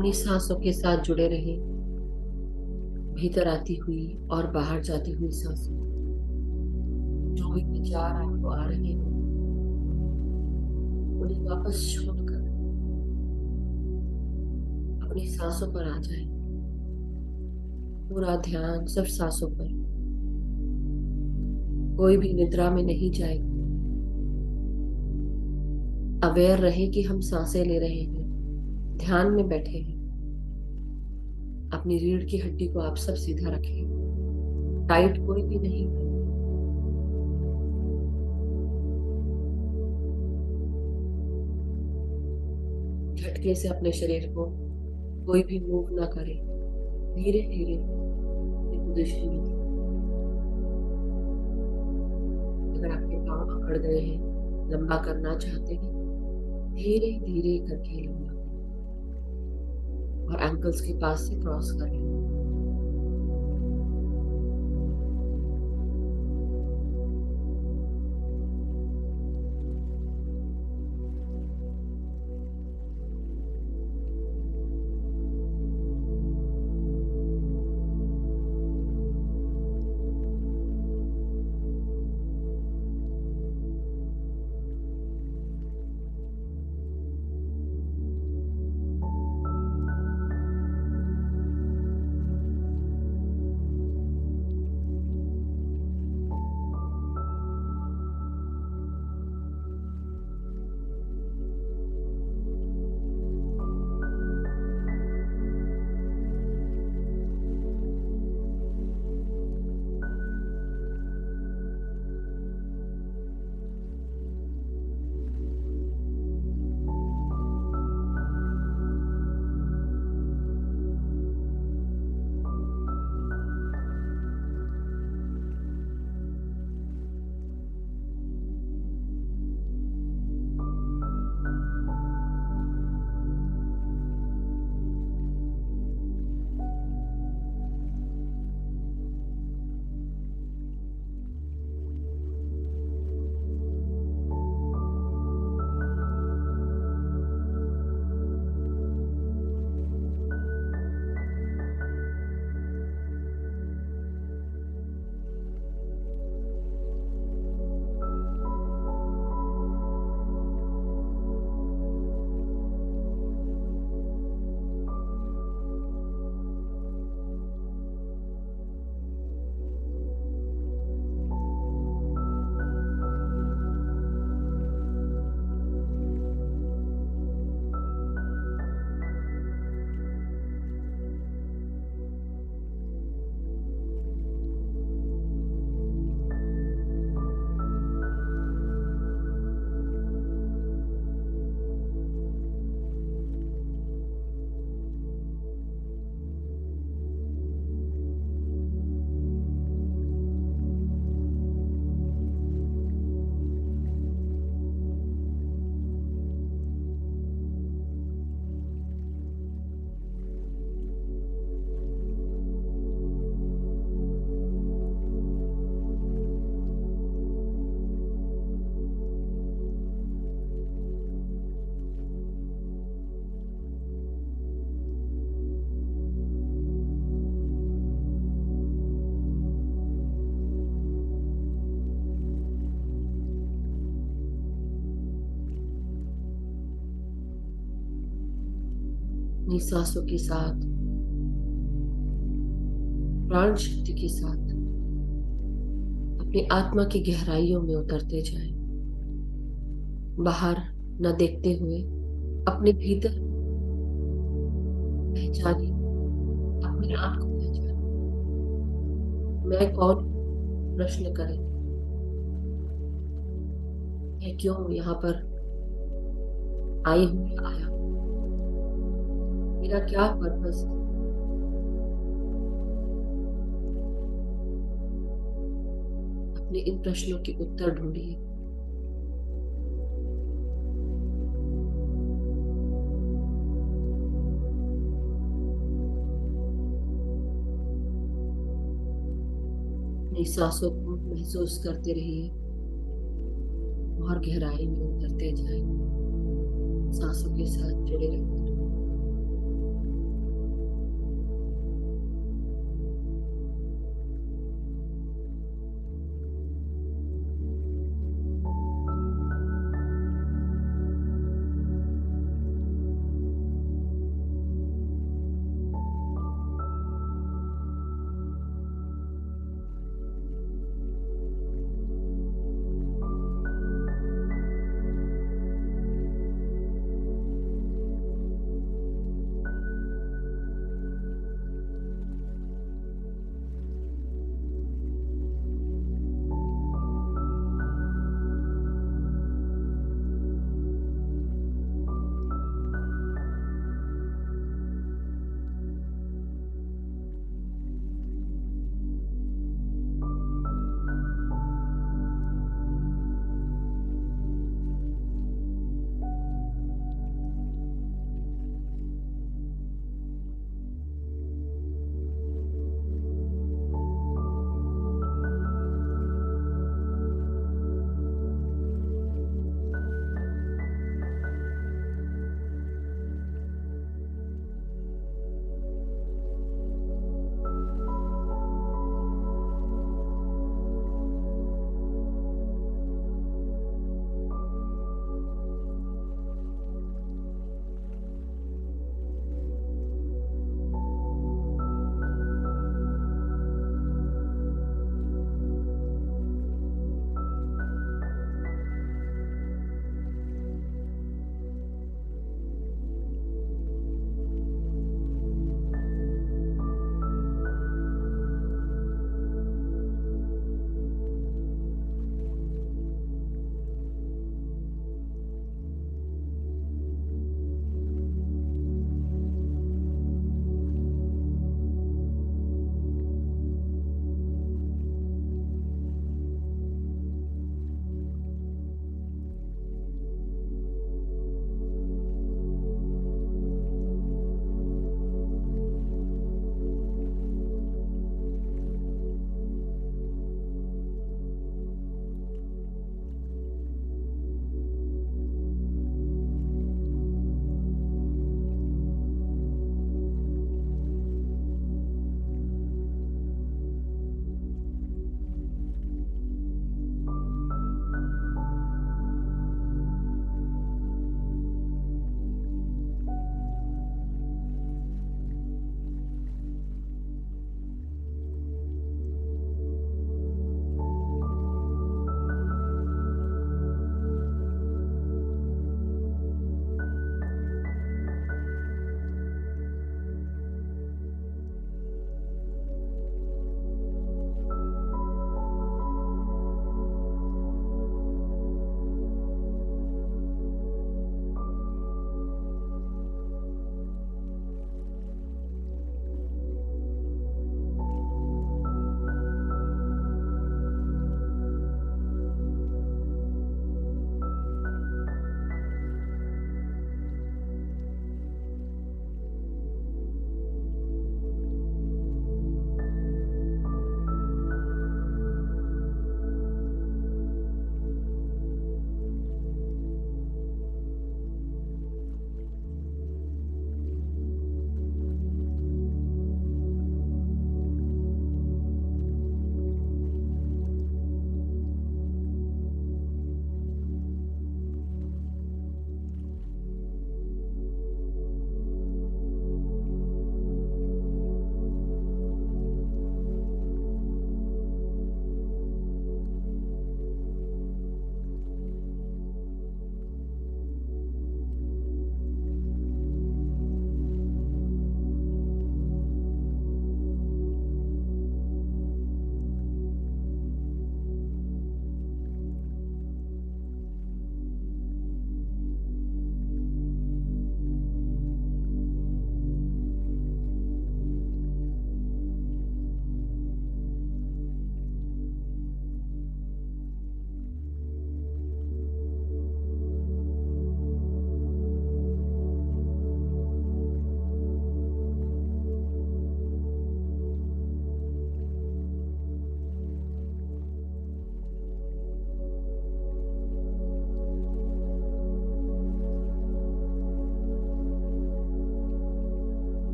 अपनी सांसों के साथ जुड़े रहें। भीतर आती हुई और बाहर जाती हुई सांसों, जो भी विचार आपको आ रहे हो उन्हें वापस छोड़कर अपनी सांसों पर आ जाए। पूरा ध्यान सिर्फ सांसों पर। कोई भी निद्रा में नहीं जाएगी। अवेयर रहे कि हम सांसें ले रहे हैं, ध्यान में बैठे हैं। अपनी रीढ़ की हड्डी को आप सब सीधा रखें, टाइट कोई भी नहीं। झटके से अपने शरीर को कोई भी मूव ना करे। धीरे धीरे पोजीशन में। अगर आपके पांव अकड़ गए हैं, लंबा करना चाहते हैं, धीरे धीरे करके लंबा करें और एंकल्स के पास से क्रॉस कर लें। अपनी सांसों के साथ, प्राण शक्ति के साथ अपनी आत्मा की गहराइयों में उतरते जाएं। बाहर न देखते हुए अपने भीतर पहचाने, अपने आप को पहचाने। मैं कौन? प्रश्न करें। मैं क्यों यहाँ पर आई हूँ या आया हूँ? मेरा क्या पर्पस है? अपने इन प्रश्नों के उत्तर ढूंढिए। अपनी सांसों को महसूस करते रहिए और गहराई में उतरते जाएं, सांसों के साथ जुड़े रहकर।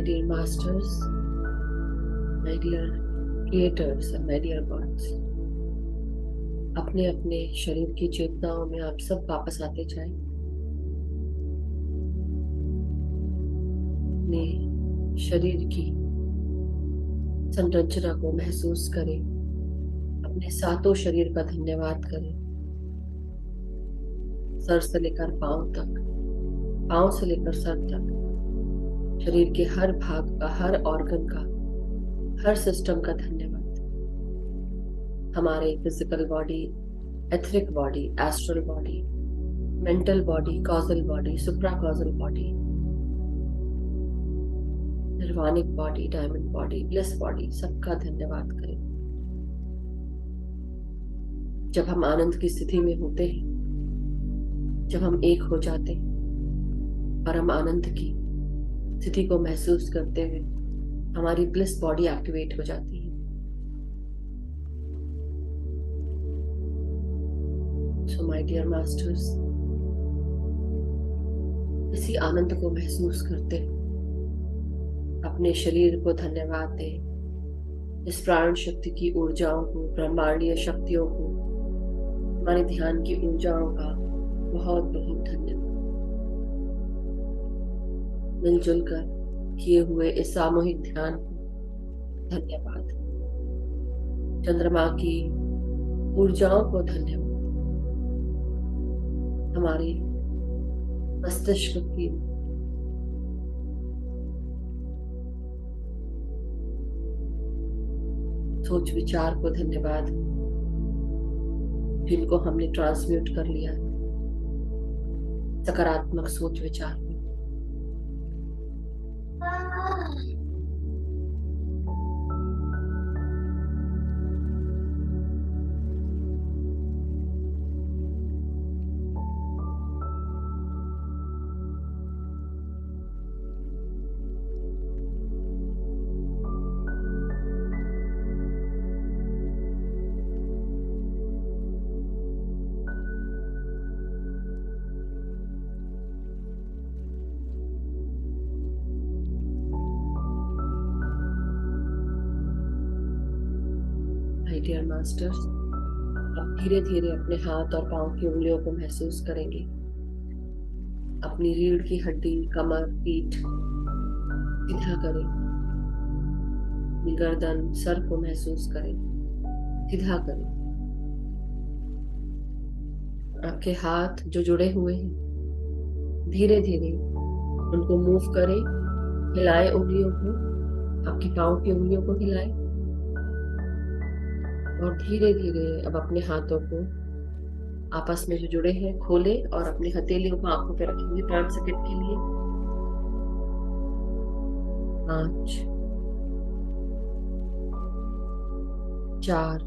My dear masters, my dear creators and my dear gods, अपने अपने शरीर की चेतनाओं में आप सब वापस आते जाएं। अपने शरीर की संरचना को महसूस करें। अपने सातों शरीर का धन्यवाद करें, सर से लेकर पांव तक, पांव से लेकर सर तक, शरीर के हर भाग का, हर ऑर्गन का, हर सिस्टम का धन्यवाद। हमारे physical body, etheric body, astral body, mental body, causal body, supra causal body, nirvanic body, diamond body, bliss body, सबका धन्यवाद करें। जब हम आनंद की स्थिति में होते हैं, जब हम एक हो जाते हैं, परम आनंद की स्थिति को महसूस करते हुए हमारी ब्लिस बॉडी एक्टिवेट हो जाती है। सो माय डियर मास्टर्स, इसी आनंद को महसूस करते अपने शरीर को धन्यवाद दें। इस प्राण शक्ति की ऊर्जाओं को, ब्रह्मांडीय शक्तियों को, हमारे ध्यान की ऊर्जाओं का बहुत बहुत धन्यवाद। मिलजुल कर किए हुए इस सामूहिक ध्यान को धन्यवाद। चंद्रमा की ऊर्जाओं को धन्यवाद। हमारे मस्तिष्क की सोच विचार को धन्यवाद, जिनको हमने ट्रांसम्यूट कर लिया सकारात्मक सोच विचार में। डियर मास्टर्स, आप धीरे धीरे अपने हाथ और पांव की उंगलियों को महसूस करेंगे। अपनी रीढ़ की हड्डी, कमर, पीठ सीधा करें। गर्दन, सर को महसूस करें, सीधा करें। आपके हाथ जो जुड़े हुए हैं, धीरे धीरे उनको मूव करें, हिलाएं उंगलियों को, आपकी पांव की उंगलियों को हिलाएं और धीरे धीरे अब अपने हाथों को आपस में जो जुड़े हैं खोलें और अपनी हथेलियों को आंखों पे रखेंगे 5 सेकंड के लिए। 5, 4,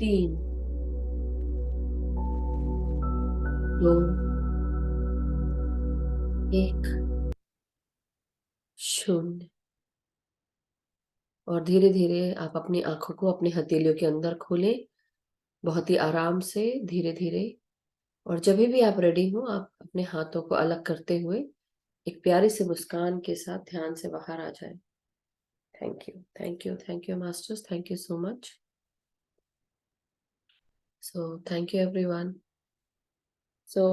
3, 2, 1, 0। और धीरे धीरे आप अपनी आंखों को अपने हथेलियों के अंदर खोलें, बहुत ही आराम से, धीरे धीरे। और जब भी आप रेडी हो, आप अपने हाथों को अलग करते हुए एक प्यारी सी मुस्कान के साथ ध्यान से बाहर आ जाए। Thank you, thank you, thank you masters, thank you so much. So thank you everyone. So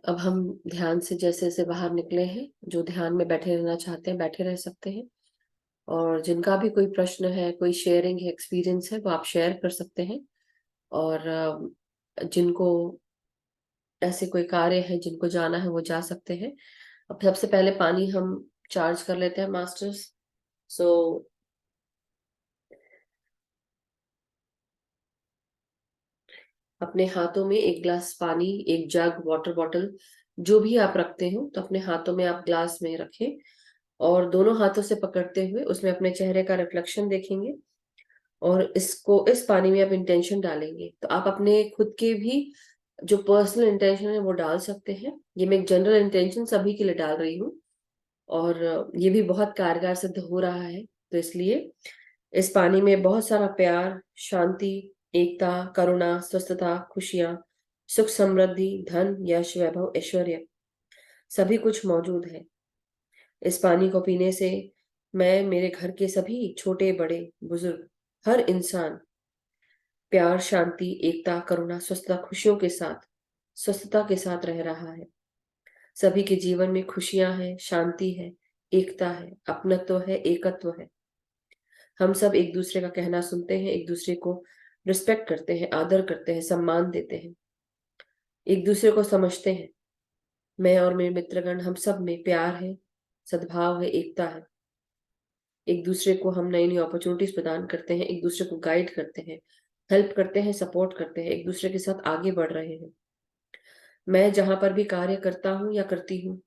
अब हम ध्यान से जैसे जैसे बाहर निकले हैं, जो ध्यान में बैठे रहना चाहते हैं बैठे रह सकते हैं, और जिनका भी कोई प्रश्न है, कोई शेयरिंग है, एक्सपीरियंस है, वो आप शेयर कर सकते हैं। और जिनको ऐसे कोई कार्य है, जिनको जाना है, वो जा सकते हैं। अब सबसे पहले पानी हम चार्ज कर लेते हैं मास्टर्स। सो अपने हाथों में एक ग्लास पानी, एक जग, वाटर बॉटल, जो भी आप रखते हो, तो अपने हाथों में आप ग्लास में रखें और दोनों हाथों से पकड़ते हुए उसमें अपने चेहरे का रिफ्लेक्शन देखेंगे और इसको, इस पानी में आप इंटेंशन डालेंगे। तो आप अपने खुद के भी जो पर्सनल इंटेंशन है वो डाल सकते हैं। ये मैं एक जनरल इंटेंशन सभी के लिए डाल रही हूँ और ये भी बहुत कारगर सिद्ध हो रहा है। तो इसलिए इस पानी में बहुत सारा प्यार, शांति, एकता, करुणा, स्वस्थता, खुशियां, सुख, समृद्धि, धन, यश, वैभव, ऐश्वर्य, सभी कुछ मौजूद है। इस पानी को पीने से मैं, मेरे घर के सभी छोटे बड़े बुजुर्ग, हर इंसान प्यार, शांति, एकता, करुणा, स्वस्थता, खुशियों के साथ, स्वस्थता के साथ रह रहा है। सभी के जीवन में खुशियां हैं, शांति है, एकता है, अपनत्व है, एकत्व है। हम सब एक दूसरे का कहना सुनते हैं, एक दूसरे को रिस्पेक्ट करते हैं, आदर करते हैं, सम्मान देते हैं, एक दूसरे को समझते हैं। मैं और मेरे मित्रगण, हम सब में प्यार है, सद्भाव है, एकता है। एक दूसरे को हम नई नई अपॉर्चुनिटीज प्रदान करते हैं, एक दूसरे को गाइड करते हैं, हेल्प करते हैं, सपोर्ट करते हैं, एक दूसरे के साथ आगे बढ़ रहे हैं। मैं जहां पर भी कार्य करता हूँ या करती हूँ,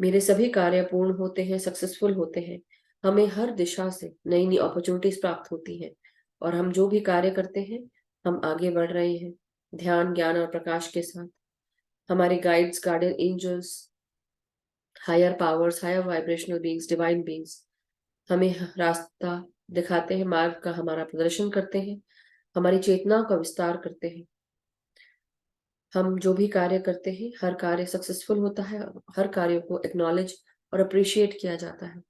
मेरे सभी कार्य पूर्ण होते हैं, सक्सेसफुल होते हैं। हमें हर दिशा से नई नई अपॉर्चुनिटीज प्राप्त होती हैं, और हम जो भी कार्य करते हैं, हम आगे बढ़ रहे हैं ध्यान, ज्ञान और प्रकाश के साथ। हमारे guides, guardian angels, higher powers, higher vibrational beings, divine beings हमें रास्ता दिखाते हैं, मार्ग का हमारा प्रदर्शन करते हैं, हमारी चेतनाओं का विस्तार करते हैं। हम जो भी कार्य करते हैं, हर कार्य सक्सेसफुल होता है, हर कार्य को एक्नॉलेज और अप्रिशिएट किया जाता है।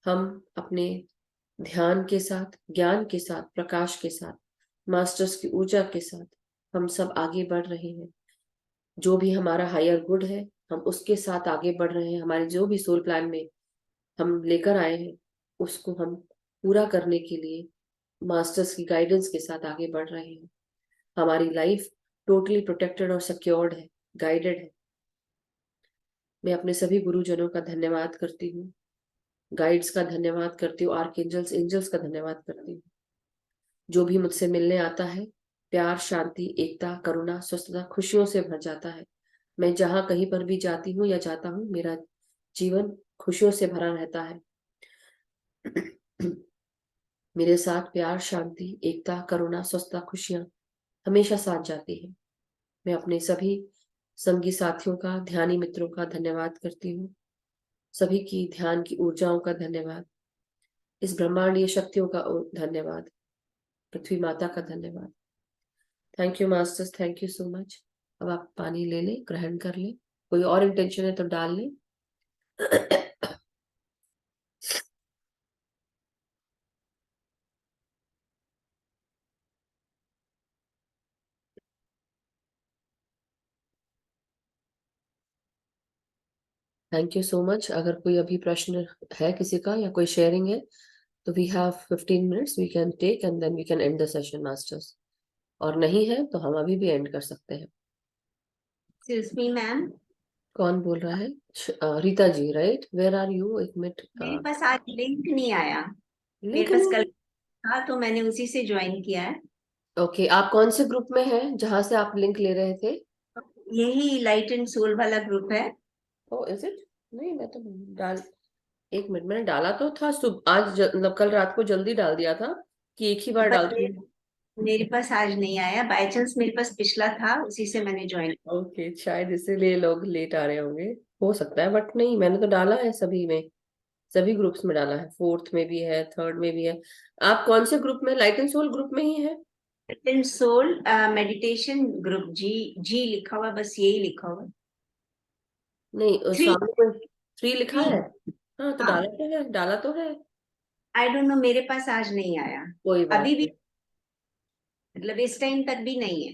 हम अपने ध्यान के साथ, ज्ञान के साथ, प्रकाश के साथ, मास्टर्स की ऊर्जा के साथ हम सब आगे बढ़ रहे हैं। जो भी हमारा हायर गुड है, हम उसके साथ आगे बढ़ रहे हैं। हमारे जो भी सोल प्लान में हम लेकर आए हैं, उसको हम पूरा करने के लिए मास्टर्स की गाइडेंस के साथ आगे बढ़ रहे हैं। हमारी लाइफ टोटली प्रोटेक्टेड और सिक्योर्ड है, गाइडेड है। मैं अपने सभी गुरुजनों का धन्यवाद करती हूँ, गाइड्स का धन्यवाद करती हूँ, आर्कएंजल्स, एंजल्स का धन्यवाद करती हूँ। जो भी मुझसे मिलने आता है, प्यार, शांति, एकता, करुणा, स्वस्थता, खुशियों से भर जाता है। मैं जहां कहीं पर भी जाती हूँ या जाता हूँ, मेरा जीवन खुशियों से भरा रहता है। मेरे साथ प्यार, शांति, एकता, करुणा, स्वस्थता, खुशियां हमेशा साथ जाती है। मैं अपने सभी संगी साथियों का, ध्यानी मित्रों का धन्यवाद करती हूँ। सभी की ध्यान की ऊर्जाओं का धन्यवाद, इस ब्रह्मांडीय शक्तियों का धन्यवाद, पृथ्वी माता का धन्यवाद। Thank you masters, thank you so much. अब आप पानी ले लें, ग्रहण कर लें। कोई और इंटेंशन है तो डाल लें। Thank you so much. अगर कोई अभी प्रश्न है किसी का या कोई शेयरिंग है, तो we have 15 minutes, we can take and then we can end the session masters. और नहीं है तो हम अभी भी एंड कर सकते हैं। एक्सक्यूज मी मैम, कौन बोल रहा है? Rita ji, right? Where are you? एक मिनट। मेरे पास आज लिंक नहीं आया। लिंक मेरे पास कल नहीं? था तो मैंने उसी से ज्वाइन किया है। ओके, आप कौन से ग्रुप में हैं जहां से आप लिंक ले रहे थे? यही लाइट एंड सोल वाला ग्रुप है। Oh is it? नहीं, मैं तो डाल एक मिनट, मैंने डाला तो था आज मतलब कल रात को जल्दी डाल दिया था कि एक ही बार बट डालती हूँ। मेरे पास आज नहीं आया, बाय चांस मेरे पास पिछला था, उसी से मैंने ज्वाइन। ओके, शायद इसीलिए लोग लेट आ रहे होंगे। हो सकता है, बट नहीं, मैंने तो डाला है सभी में, सभी ग्रुप्स में डाला है, फोर्थ में भी है, थर्ड में भी है। आप कौन से ग्रुप में? लाइट एंड सोल ग्रुप में ही है? Light and soul meditation group, जी। जी लिखा हुआ, बस यही लिखा हुआ। नहीं, थ्री। सामने कोई 3 लिखा थ्री। है? हाँ तो हाँ, डाला तो है, डाला तो है। आई डोंट नो, मेरे पास आज नहीं आया। कोई बात अभी भी, नहीं। मतलब इस टाइम तक भी नहीं है।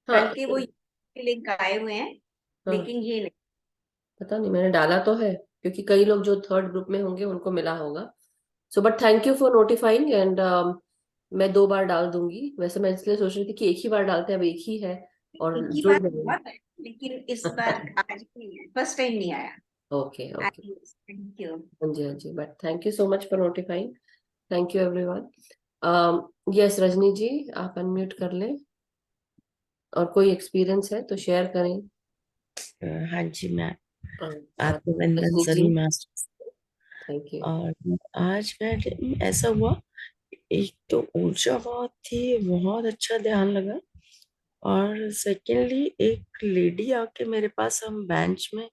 हाँ कल के वो लिंक आए हुए हैं, हाँ, लेकिन ये नहीं। पता नहीं, मैंने डाला तो है, क्योंकि कई लोग जो थर्ड ग्रुप में होंगे उनको मिला होगा। So but thank you for notifying and मैं 2 बार डाल दूंगी। वैसे मैं इसलिए सोच रही थी कि एक ही बार डालते हैं, अब एक ही है और एक ही जुड़ बार गए। हुआ है, लेकिन इस बार आज नहीं है, फर्स्ट टाइम नहीं आया। Okay okay. Thank you. हाँ जी, हाँ जी, but thank you so much for notifying. Thank you everyone. Yes Rajni ji, आप अनम्यूट कर लें, और कोई एक्सपीरियंस है तो शेयर करें। हाँ जी मैम, हाँ, आत्मवंदन रजनी जी, सभी मास्टर्स। Thank you. और आज मैं ऐसा हुआ, एक तो ऊर्जा बहुत थी, बहुत अच्छा ध्यान लगा। और सेकेंडली एक लेडी आके मेरे पास, हम बेंच में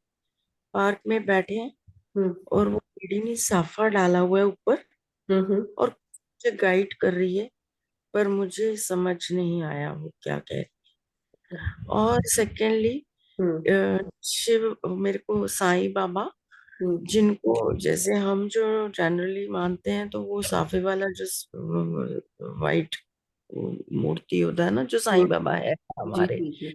पार्क में बैठे हैं, हम्म और वो लेडी ने साफा डाला हुआ है ऊपर, हम्म और मुझे गाइड कर रही है, पर मुझे समझ नहीं आया वो क्या कह रही है। और सेकेंडली हम्म शिव, मेरे को साईं बाबा जिनको जैसे हम जो जनरली मानते हैं तो वो साफे वाला जो वाइट मूर्ति होता है ना, जो साईं हम्म, बाबा है जी हमारे, जी जी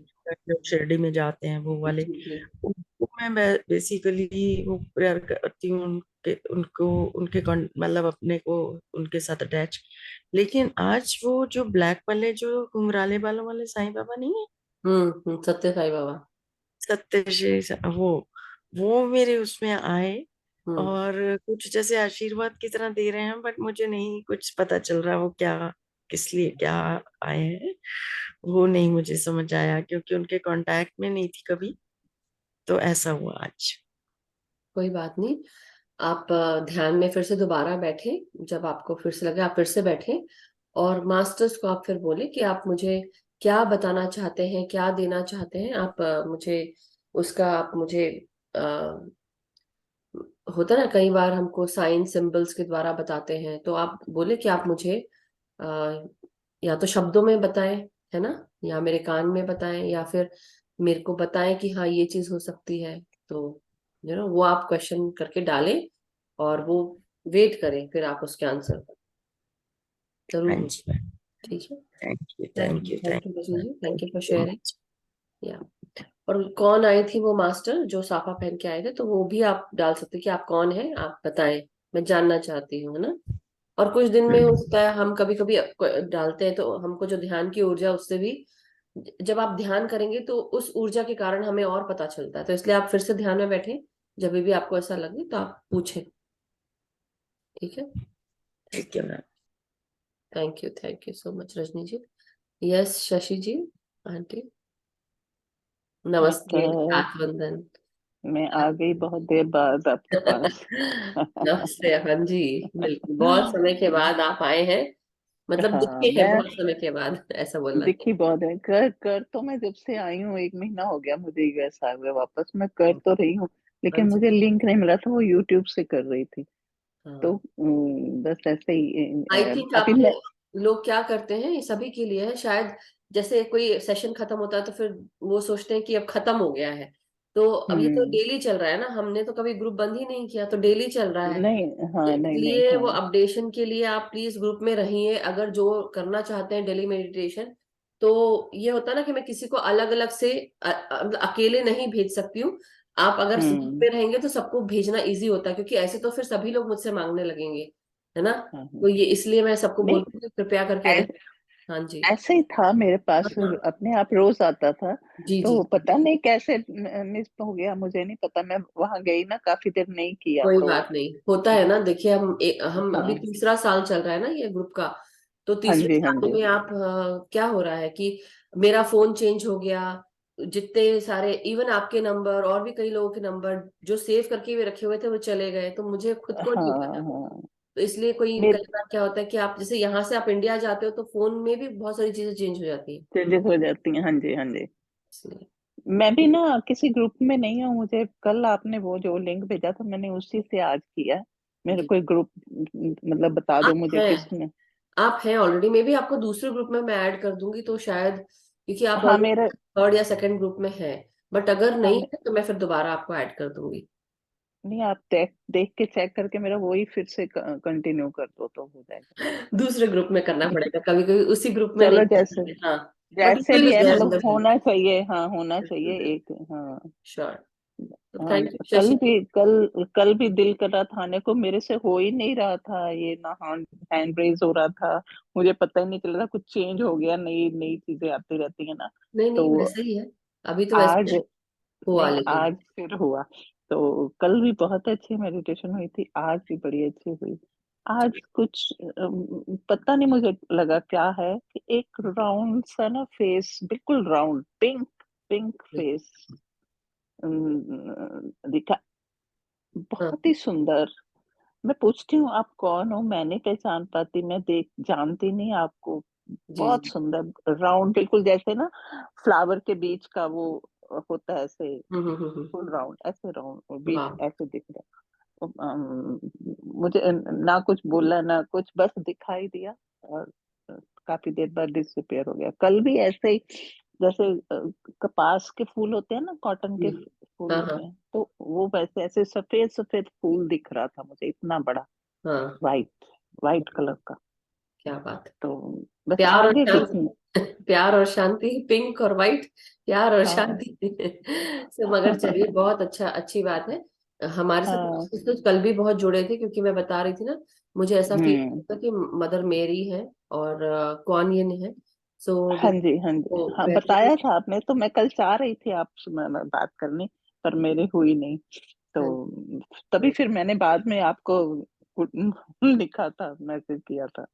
जो शिरडी में जाते हैं वो वाले, जी जी। उनको मैं बेसिकली वो प्रेयर करती हूँ, उनके उनको उनके मतलब अपने को उनके साथ अटैच। लेकिन आज वो जो ब्लैक वाले जो घुंघराले बालों वाले साईं बाबा नहीं है, सत्य साई बाबा। सत्यश्री वो मेरे उसमें आए, हम्म और कुछ जैसे आशीर्वाद की तरह दे रहे हैं, बट मुझे नहीं कुछ पता चल रहा वो क्या, किस लिए क्या आए हैं, वो नहीं मुझे समझ आया, क्योंकि उनके कांटेक्ट में नहीं थी कभी। तो ऐसा हुआ आज। कोई बात नहीं। आप ध्यान में फिर से दोबारा बैठे, जब आपको फिर से लगे आप फिर से बैठे, और मास्टर्स को आप फिर बोले कि आप मुझे क्या बताना चाहते हैं, क्या देना चाहते हैं आप, मुझे उसका आप मुझे अ, होता है ना कई बार हमको साइन सिंबल्स के द्वारा बताते हैं, तो आप बोले कि आप मुझे आ, या तो शब्दों में बताएं, है ना, या मेरे कान में बताएं, या फिर मेरे को बताएं कि हाँ ये चीज हो सकती है। तो वो आप क्वेश्चन करके डालें, और वो वेट करें, फिर आप उसके आंसर पर हाँ जरूर जी। मुझे। ठीक है। Thank you, thank thank you, you, thank thank you Rajni you, जी, thank thank you for you sharing. Much. या और कौन आई थी वो मास्टर जो साफा पहन के आए थे, तो वो भी आप डाल सकते हैं कि आप कौन है, आप बताएं, मैं जानना चाहती हूँ, है ना। और कुछ दिन में हो सकता है हम कभी कभी डालते हैं, तो हमको जो ध्यान की ऊर्जा उससे भी, जब आप ध्यान करेंगे तो उस ऊर्जा के कारण हमें और पता चलता है, तो इसलिए आप फिर से ध्यान में बैठे, जब भी आपको ऐसा लगे तो आप पूछें। ठीक है। ठीक है ma'am. Thank you so much Rajni ji. Yes Shashi ji, aunty, नमस्ते, नमस्कार। हाथ वंदन। मैं आ गई बहुत देर बाद आपके पास। नमस्ते, हाँ जी, बिल्कुल बहुत समय के बाद आप आए हैं, मतलब हाँ, दिखे हैं मैं बहुत समय के बाद, ऐसा बोलना दिखी बहुत है। कर कर तो मैं जब से आई हूँ 1 महीना हो गया मुझे यूएस आ गए वापस। मैं कर चाहिए। तो रही हूँ, हाँ लेकिन जी। मुझे लिंक नहीं मिला था, वो यूट्यूब से कर रही थी। तो हाँ, बस ऐसे ही आई थिंक अभी आपको, मैं लोग क्या करते हैं, ये सभी के लिए है शायद, जैसे कोई सेशन खत्म होता है तो फिर वो सोचते हैं कि अब खत्म हो गया है, तो अब ये तो हम्म डेली चल रहा है ना, हमने तो कभी ग्रुप बंद ही नहीं किया, तो डेली चल रहा है। नहीं, तो हाँ, नहीं नहीं, इसलिए वो हाँ। अपडेशन के लिए आप प्लीज ग्रुप में रहिए, अगर जो करना चाहते हैं डेली मेडिटेशन। तो ये होता है ना कि मैं किसी को अलग अलग से मतलब अकेले नहीं भेज सकती हूँ। आप अगर ग्रुप हम्म में रहेंगे तो सबको भेजना इजी होता है, क्योंकि ऐसे तो फिर सभी लोग मुझसे मांगने लगेंगे, है ना। हाँ तो हाँ। ये इसलिए मैं सबको नहीं, बोलती हूँ कि कृपया करके रहे। हाँ जी। ऐसे ही था मेरे पास, हाँ हाँ। अपने आप रोज आता था। जी जी। तो पता नहीं कैसे मिस हो गया, मुझे नहीं पता। मैं वहां गई ना, काफी देर नहीं किया कोई तो। बात नहीं, होता है ना, देखिए हम अभी हाँ तीसरा साल चल रहा है ना ये ग्रुप का, तो हाँ तीसरे जी, हाँ साल जी। में आप क्या हो रहा है कि मेरा फोन चेंज हो गया, जितने सारे इवन आपके नंबर और भी कई लोगों के नंबर जो सेव करके हुए रखे हुए थे वो चले गए, तो मुझे खुद को नहीं हाँ पता। हाँ। तो इसलिए कोई मेरे कई बार क्या होता है कि आप जैसे यहाँ से आप इंडिया जाते हो तो फोन में भी बहुत सारी चीजें चेंज हो जाती है, चेंजेस हो जाती हैं, हाँ जी, हाँ जी। इसलिए। मैं भी ना किसी ग्रुप में नहीं हूँ। मुझे कल आपने वो जो लिंक भेजा था, मैंने उसी से आज किया। मेरे जी, कोई ग्रुप मतलब बता दो आप मुझे हैं, किसमें। आप हैं ऑलरेडी, मे भी आपको दूसरे ग्रुप में मैं ऐड कर दूंगी तो शायद, क्योंकि आप हाँ ऑलरेडी मेरा थर्ड या सेकंड ग्रुप में है, बट अगर हाँ नहीं है तो मैं फिर दोबारा आपको ऐड कर दूंगी। नहीं, आप देख देख के चेक करके मेरा वही फिर से कंटिन्यू कर दो तो हो जाएगा। दूसरे ग्रुप में करना पड़ेगा, कभी कभी उसी ग्रुप में नहीं चलो, जैसे करते। हाँ, बट जैसे स्टिल भी इज है, देयर इन मतलब द ग्रुप। होना चाहिए, हाँ होना बिल्कुल चाहिए बिल्कुल। एक। हाँ श्योर। तो हाँ। थैंक यू शशि जी। कल भी दिल कर रहा था आने को, मेरे से हो ही नहीं रहा था ये ना, हैंड रेज हो रहा था। मुझे पता ही नहीं चल रहा, कुछ चेंज हो गया, नई नई चीजें आती रहती है ना। नहीं नहीं, तो वैसे ही है, अभी तो वैसे आज ही हुआ, नहीं, लेकिन आज फिर हुआ। तो कल भी बहुत अच्छी मेडिटेशन हुई थी, आज भी बड़ी अच्छी हुई। आज कुछ पता नहीं, मुझे लगा क्या है कि एक राउंड सा ना फेस, बिल्कुल राउंड, पिंक पिंक फेस दिखा, हाँ बहुत ही सुंदर। मैं पूछती हूँ आप कौन हो, मैं नहीं पहचान पाती, मैं देख जानती नहीं आपको। जी बहुत जी। सुंदर राउंड, बिल्कुल जैसे ना फ्लावर के बीच का वो होता है, ऐसे हम्म। फुल राउंड, ऐसे राउंड और बीच वाह। ऐसे दिख रहा है। मुझे ना कुछ बोला ना कुछ, बस दिखाई दिया और काफी देर बाद डिसअपियर हो गया। कल भी ऐसे ही, जैसे कपास के फूल होते हैं ना, कॉटन के फूल हाँ, होते हैं, तो वो वैसे ऐसे सफेद सफेद फूल दिख रहा था मुझे, इतना बड़ा, हाँ, वाइट वाइट कलर का। क्या बात है। तो बस प्यार और आगे देखूं। शांति, प्यार और शांति, पिंक और व्हाइट, प्यार और हाँ शांति। सो मगर चलिए, बहुत अच्छा, अच्छी बात है। हमारे साथ हाँ। messages तो कल भी बहुत जुड़े थे, क्योंकि मैं बता रही थी ना, मुझे ऐसा फील हम्म। होता कि मदर मेरी है और कौन ये है। सो हाँ जी, हाँ जी, तो हाँ वैसे बताया भी, था आपने, तो मैं कल चाह रही थी आपसे मैं बात करनी, पर मेरे हुई नहीं। हाँ, तो तभी फिर मैंने बाद में आपको लिखा था, मैसेज किया था।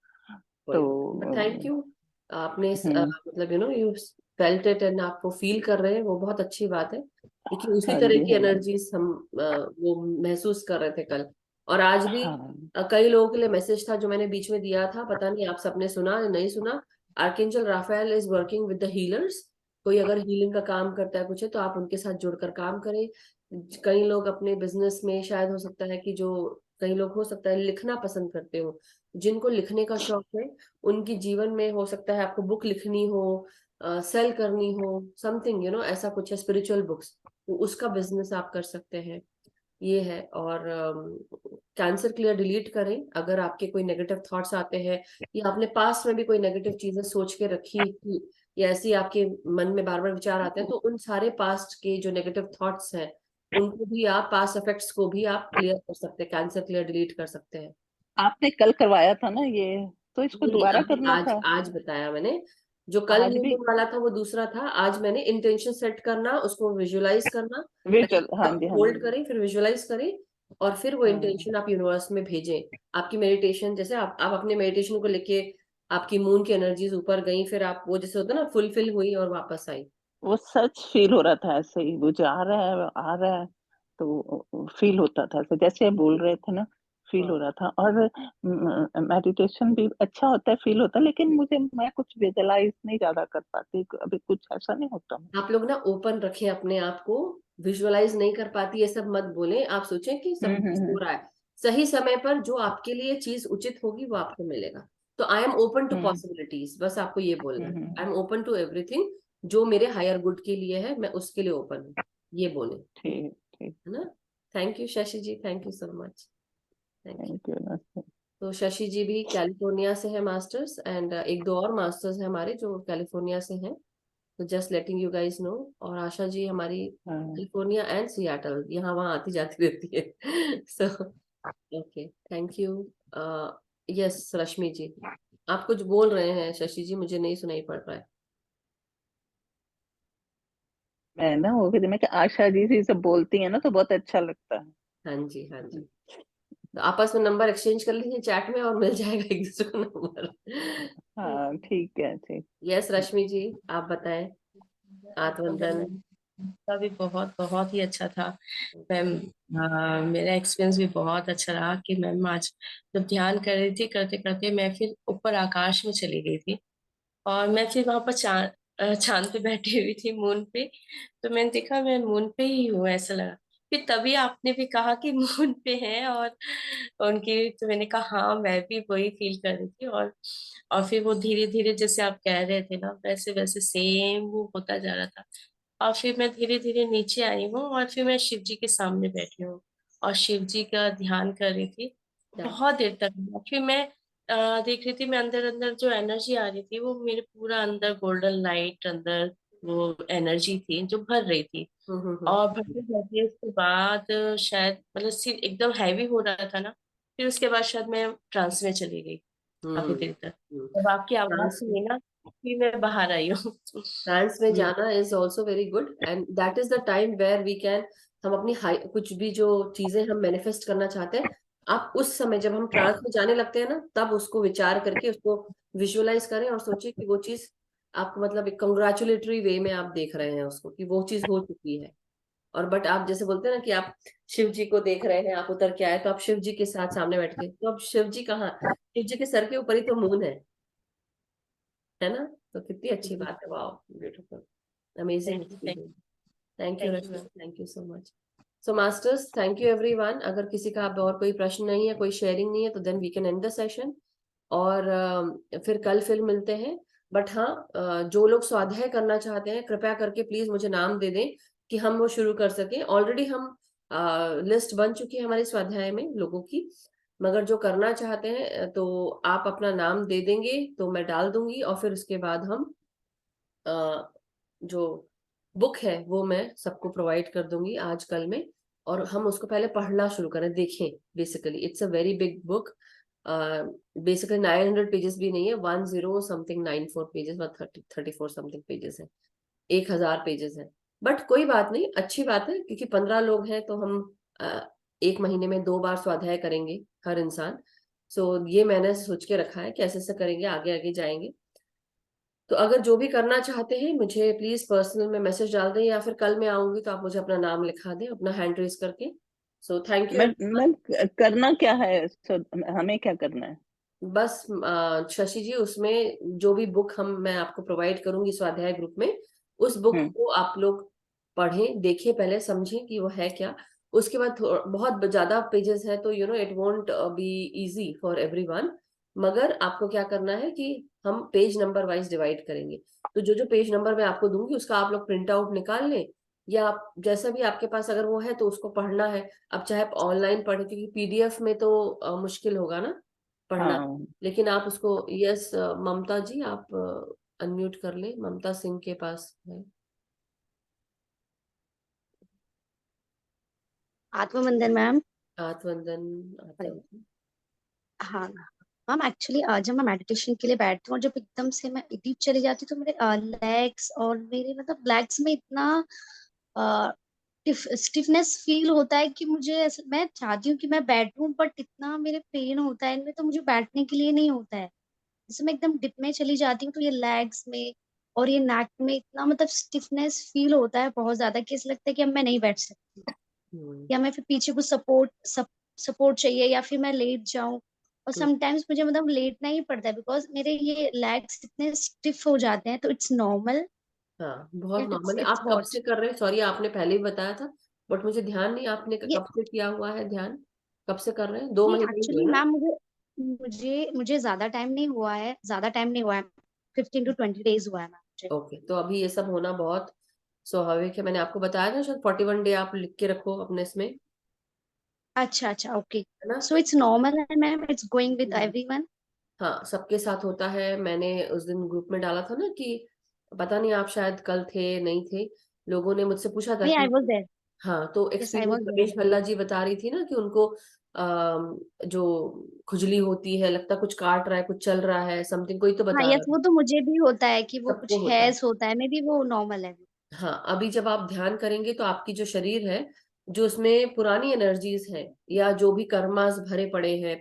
कोई तो थैंक यू। आपने हम्म। मतलब यू फेल्ट इट एंड आपको फील कर रहे हैं, वो बहुत अच्छी बात है। देखिए, उसी हाँ तरह जी, की हाँ जी। एनर्जीज हम वो महसूस कर रहे थे कल, और आज भी। हाँ। कई लोगों के लिए मैसेज था जो मैंने बीच में दिया था, पता नहीं आप सबने सुना या नहीं सुना। Archangel Raphael is working with the healers. कोई अगर हीलिंग का काम करता है कुछ है, तो आप उनके साथ जुड़कर काम करें। कई लोग अपने बिजनेस में, शायद हो सकता है कि जो कई लोग हो सकता है लिखना पसंद करते हो, जिनको लिखने का शौक है, उनकी जीवन में हो सकता है आपको बुक लिखनी हो, सेल करनी हो, समथिंग ऐसा कुछ है, स्पिरिचुअल बुक्स, तो उसका बिजनेस आप कर सकते हैं। ये है। और कैंसर क्लियर डिलीट करें अगर आपके कोई नेगेटिव थॉट्स आते हैं, या आपने पास्ट में भी कोई नेगेटिव चीजें सोच के रखी थी, या ऐसी आपके मन में बार बार विचार आते हैं, तो उन सारे पास्ट के जो नेगेटिव थॉट्स हैं, उनको भी आप, पास्ट इफेक्ट्स को भी आप क्लियर कर सकते हैं, कैंसर क्लियर डिलीट कर सकते हैं। आपने कल करवाया था ना ये, तो इसको नहीं नहीं, दोबारा अभी करना आज था। आज बताया मैंने। जो कल आज भी रीडिंग वाला था वो दूसरा था, आज मैंने इंटेंशन सेट करना, उसको विजुअलाइज करना। पहले विजुअल, हाँ जी, हाँ होल्ड जी। करें, फिर विजुअलाइज करें, और फिर वो हाँ, इंटेंशन आप यूनिवर्स में भेजें। आपकी मेडिटेशन जैसे, आप अपने मेडिटेशन को लेके, आपकी मून की एनर्जीज ऊपर गई, फिर आप वो जैसे होता है ना, फुलफिल हुई और वापस आई। वो सच फील हो रहा था, ऐसे ही वो जा रहा है आ रहा है, तो फील होता था ऐसे, जैसे आप बोल रहे थे ना, फील हो हाँ, रहा था। और मेडिटेशन भी अच्छा होता है, फील होता है, लेकिन मैं कुछ विजुअलाइज नहीं ज्यादा कर पाती, अभी कुछ ऐसा नहीं होता आप लोग ना ओपन रखें अपने आप को। विजुअलाइज नहीं कर पाती ये सब मत बोलें, आप सोचें कि सब कुछ हो हम्म। रहा है। सही समय पर जो आपके लिए चीज उचित होगी वो आपको मिलेगा। तो I am open to hmm. Possibilities, बस आपको ये बोलना है, hmm. I am open to everything. जो मेरे हायर गुड के लिए है, मैं उसके लिए ओपन हूँ, ये बोले, ठीक ठीक। है ना। Thank you Shashi ji, thank you so much. Thank you. Thank you. तो शशि जी भी कैलिफोर्निया से है मास्टर्स, एंड एक दो और मास्टर्स हैं हमारे जो कैलिफोर्निया से हैं। तो just letting you guys know. और आशा जी हमारी हाँ। कैलिफोर्निया एंड सियाटल, यहाँ वहाँ आती जाती रहती है। So okay, thank you. Yes Rashmi ji, आप कुछ बोल रहे हैं शशि जी, मुझे नहीं सुनाई पड़ रहा है। मैं ना वो मैं आशा जी से सब बोलती है ना, तो बहुत अच्छा लगता है। हाँ जी, हाँ जी। तो आपस में नंबर एक्सचेंज कर लीजिए चैट में, और मिल जाएगा एक दूसरे को नंबर। हाँ ठीक है, ठीक। यस रश्मि जी, आप बताएं। आत्मवंदन। का भी बहुत बहुत ही अच्छा था मैम। मेरा एक्सपीरियंस भी बहुत अच्छा रहा कि मैम आज जब ध्यान कर रही थी, करते करते मैं फिर ऊपर आकाश में चली गई थी, और मैं फिर वहां पर चांद पे बैठी हुई थी, मून पे। तो मैंने देखा मैं मून पे ही हूँ, ऐसा लगा। फिर तभी आपने भी कहा कि मून पे है, और उनकी, तो मैंने कहा हाँ, मैं भी वही फील कर रही थी। और फिर वो धीरे धीरे जैसे आप कह रहे थे ना, वैसे वैसे सेम वो होता जा रहा था। और फिर मैं धीरे धीरे नीचे आई हूँ, और फिर मैं शिव जी के सामने बैठी हूँ, और शिव जी का ध्यान कर रही थी क्या बहुत देर तक। फिर मैं देख रही थी, मैं अंदर अंदर जो एनर्जी आ रही थी, वो मेरे पूरा अंदर गोल्डन लाइट अंदर, वो एनर्जी थी जो भर रही थी। और भरते भरते उसके बाद शायद मतलब सिर एकदम हैवी हो रहा था ना, फिर उसके बाद शायद मैं ट्रांस में चली गई काफी देर तक। हम्म। जब आपकी आवाज ट्रांस सुनी ना, फिर मैं बाहर आई हूँ। ट्रांस में जी। जाना is also very good, and that is the time where we can, हम अपनी कुछ भी जो चीजें हम मैनिफेस्ट करना चाहते हैं, आप उस समय जब हम ट्रांस में जाने लगते हैं ना, तब उसको विचार करके उसको विजुअलाइज करें, और सोचिए कि वो चीज आपको, मतलब एक कंग्रेचुलेटरी वे में आप देख रहे हैं उसको, कि वो चीज हो चुकी है। और बट आप जैसे बोलते हैं ना कि आप शिव जी को देख रहे हैं, आप उतर के आए, तो आप शिव जी के साथ सामने बैठ के, तो अब शिव जी कहाँ, शिव जी के सर के ऊपर ही तो मून है ना। तो कितनी अच्छी बात है, वाह, beautiful, amazing thank you, experience. Thank you thank you Rashmi, ma'am. Thank you so much. So masters, thank you everyone. अगर किसी का अब और कोई प्रश्न नहीं है, कोई शेयरिंग नहीं है, तो then we can end the session. और फिर मिलते हैं। बट हाँ, जो लोग स्वाध्याय करना चाहते हैं, कृपया करके प्लीज मुझे नाम दे दें, कि हम वो शुरू कर सकें। ऑलरेडी हम लिस्ट बन चुकी है हमारे स्वाध्याय में लोगों की, मगर जो करना चाहते हैं तो आप अपना नाम दे देंगे तो मैं डाल दूंगी, और फिर उसके बाद हम जो बुक है वो मैं सबको प्रोवाइड कर दूंगी आज कल में, और हम उसको पहले पढ़ना शुरू करें, देखें। Basically it's a very big book, basically 900 pages भी नहीं है, 10 समथिंग 94 पेजेस, 34 समथिंग पेजेस है, 1000 पेजेस है। बट कोई बात नहीं, अच्छी बात है, क्योंकि 15 लोग हैं तो हम एक महीने में 2 बार स्वाध्याय करेंगे हर इंसान। सो ये मैंने सोच के रखा है कि ऐसे ऐसे करेंगे, आगे आगे जाएंगे। तो अगर जो भी करना चाहते हैं मुझे प्लीज पर्सनल में मैसेज डाल दें, या फिर कल मैं आऊंगी तो आप मुझे अपना नाम लिखा दें, अपना हैंड रेज करके। सो थैंक यू। मैम करना क्या है, हमें क्या करना है? बस शशि जी, उसमें जो भी बुक मैं आपको प्रोवाइड करूंगी स्वाध्याय ग्रुप में, उस बुक हम्म। को आप लोग पढ़ें, देखें, पहले समझें कि वो है क्या। उसके बाद बहुत ज्यादा पेजेस है तो it won't be easy for everyone, मगर आपको क्या करना है कि हम पेज नंबर वाइज डिवाइड करेंगे। तो जो जो पेज नंबर मैं आपको दूंगी उसका आप लोग प्रिंट आउट निकाल लें, या आप जैसा भी आपके पास अगर वो है तो उसको पढ़ना है। अब चाहे आप ऑनलाइन पढ़ें, क्योंकि पीडीएफ में तो मुश्किल होगा ना पढ़ना, हाँ, लेकिन आप उसको, यस ममता जी आप अनम्यूट कर लें, ममता सिंह के पास है। आत्मवंदन मैम। आत्मवंदन आता है। हाँ मैम, एक्चुअली जब मैं मेडिटेशन के लिए बैठती हूँ और जब एकदम से मैं डीप चली जाती हूँ तो मेरे लेग्स और मेरे मतलब लेग्स में इतना स्टिफनेस फील होता है कि मैं चाहती हूँ कि मैं बैठूं, बट इतना मेरे पेन होता है इनमें, तो मुझे बैठने के लिए नहीं होता है। जैसे मैं एकदम डिप में चली जाती हूँ तो ये लेग्स में और ये नेक में इतना मतलब स्टिफनेस फील होता है बहुत ज्यादा, कि ऐसा लगता है कि अब मैं नहीं बैठ सकती, हम्म, या मैं फिर पीछे कुछ सपोर्ट चाहिए, या फिर मैं लेट जाऊं। और हम्म, समटाइम्स मुझे मतलब लेटना ही पड़ता है बिकॉज मेरे ये लेग्स इतने स्टिफ हो जाते हैं। तो इट्स नॉर्मल हाँ बहुत या नॉर्मल है। इट्स आप कब व्हाट? से कर रहे हैं? सॉरी आपने पहले ही बताया था, बट मुझे ध्यान नहीं, आपने ये कब से किया हुआ है ध्यान? कब से कर रहे हैं? 2 नहीं, महीने ही हुए एक्चुअली ना? मैम मुझे मुझे मुझे ज्यादा टाइम नहीं हुआ है। 15 to 20 days हुआ है मैम मुझे। ओके, तो अभी ये सब होना बहुत स्वाभाविक है। मैंने आपको बताया था शायद 41 डे आप लिख के रखो अपने इसमें, अच्छा अच्छा, ओके। है ना? सो इट्स नॉर्मल है ma'am, it's going with hmm. Everyone. हाँ सबके साथ होता है। मैंने उस दिन ग्रुप में डाला था ना कि पता नहीं आप शायद कल थे नहीं थे, लोगों ने मुझसे पूछा था नहीं, आई कि, वाज देयर। हाँ तो yes, I experience was there. Ramesh Bhalla ji बता रही थी ना कि उनको जो खुजली होती है, लगता कुछ काट रहा है, कुछ चल रहा है, समथिंग, कोई तो हाँ बता यस, रहा वो है। तो मुझे भी होता है कि वो सबको कुछ होता है। हैज होता है, मे बी वो नॉर्मल है। हाँ अभी जब आप ध्यान करेंगे तो आपकी जो शरीर है, जो उसमें पुरानी एनर्जीज है या जो भी कर्मास भरे पड़े हैं,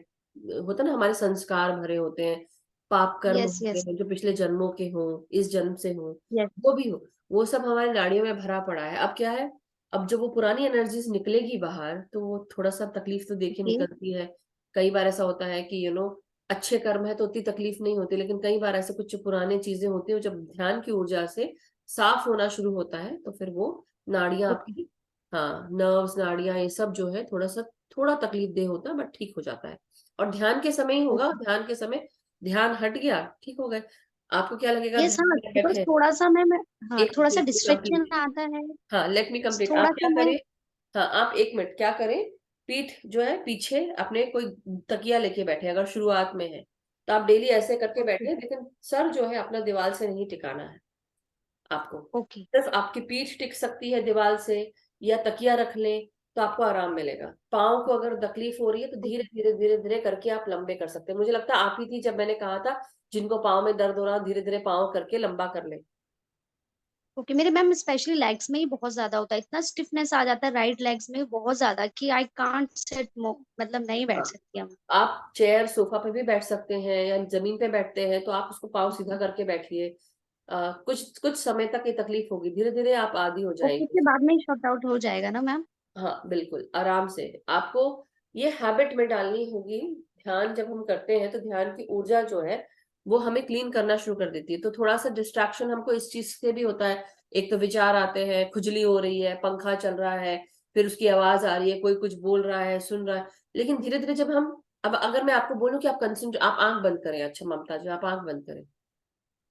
होता ना हमारे संस्कार भरे होते हैं, पाप कर्म यस होते यस हैं जो पिछले जन्मों के हों, इस जन्म से हों, यस। वो भी हो, वो सब हमारी नाड़ियों में भरा पड़ा है। अब क्या है, अब जब वो पुरानी एनर्जीज निकलेगी बाहर तो वो थोड़ा सा तकलीफ तो देखिए ओके निकलती है। कई बार ऐसा होता है कि अच्छे कर्म है तो उतनी तकलीफ नहीं होती, लेकिन कई बार ऐसे कुछ पुराने चीजें होती है, जब ध्यान की ऊर्जा से साफ होना शुरू होता है तो फिर वो नाड़ियां ओके आपकी, हाँ नर्व्स नाड़ियां ये सब जो है थोड़ा तकलीफ दे होता है, बट ठीक हो जाता है। और ध्यान के समय ही होगा, ओके। ध्यान के समय ध्यान हट गया, ठीक हो गए। आपको क्या लगेगा यस ध्यान हाँ, में बिकॉज बैठे? थोड़ा सा मैं हाँ, एक थोड़ा सा मिनट डिस्ट्रैक्शन कंप्लीट, आता है। हाँ लेट मी कंप्लीट। थोड़ा आप सा क्या मैं करें, हाँ आप 1 मिनट क्या करें, पीठ जो है पीछे अपने कोई तकिया लेके बैठे, अगर शुरुआत में है तो आप डेली ऐसे करके बैठे, लेकिन सर जो है अपना दीवार से नहीं टिकाना है आपको। ओके सिर्फ आपकी पीठ टिक सकती है दीवार से, या तकिया रख लें तो आपको आराम मिलेगा। पाँव को अगर तकलीफ हो रही है तो धीरे धीरे धीरे धीरे करके आप लंबे कर सकते हैं। मुझे लगता है आप ही थी जब मैंने कहा था जिनको पाँव में दर्द हो रहा धीरे धीरे पाँव करके लंबा कर ले। ओके। मेरे मैम स्पेशली लेग्स में ही बहुत ज्यादा होता है, इतना स्टिफनेस आ जाता है राइट लेग्स में बहुत ज्यादा कि आई कांट सेट, मतलब नहीं बैठ हाँ सकती हम। आप चेयर सोफा पे भी बैठ सकते हैं, या जमीन पे बैठते हैं तो आप उसको पाँव सीधा करके बैठिए। कुछ कुछ समय तक ये तकलीफ होगी, धीरे धीरे आप आदी हो ओके, जाएंगे। उसके बाद में ही शॉर्ट आउट हो जाएगा ना मैम? हाँ बिल्कुल आराम से। आपको ये हैबिट में डालनी होगी। ध्यान जब हम करते हैं तो ध्यान की ऊर्जा जो है वो हमें क्लीन करना शुरू कर देती है। तो थोड़ा सा डिस्ट्रैक्शन हमको इस चीज से भी होता है, एक तो विचार आते हैं, खुजली हो रही है, पंखा चल रहा है, फिर उसकी आवाज आ रही है, कोई कुछ बोल रहा है, सुन रहा है। लेकिन धीरे धीरे जब हम, अब अगर मैं आपको बोलूं कि आप कंसंट्रेट, आप आंख बंद करें, अच्छा ममता जी आप आंख बंद करें,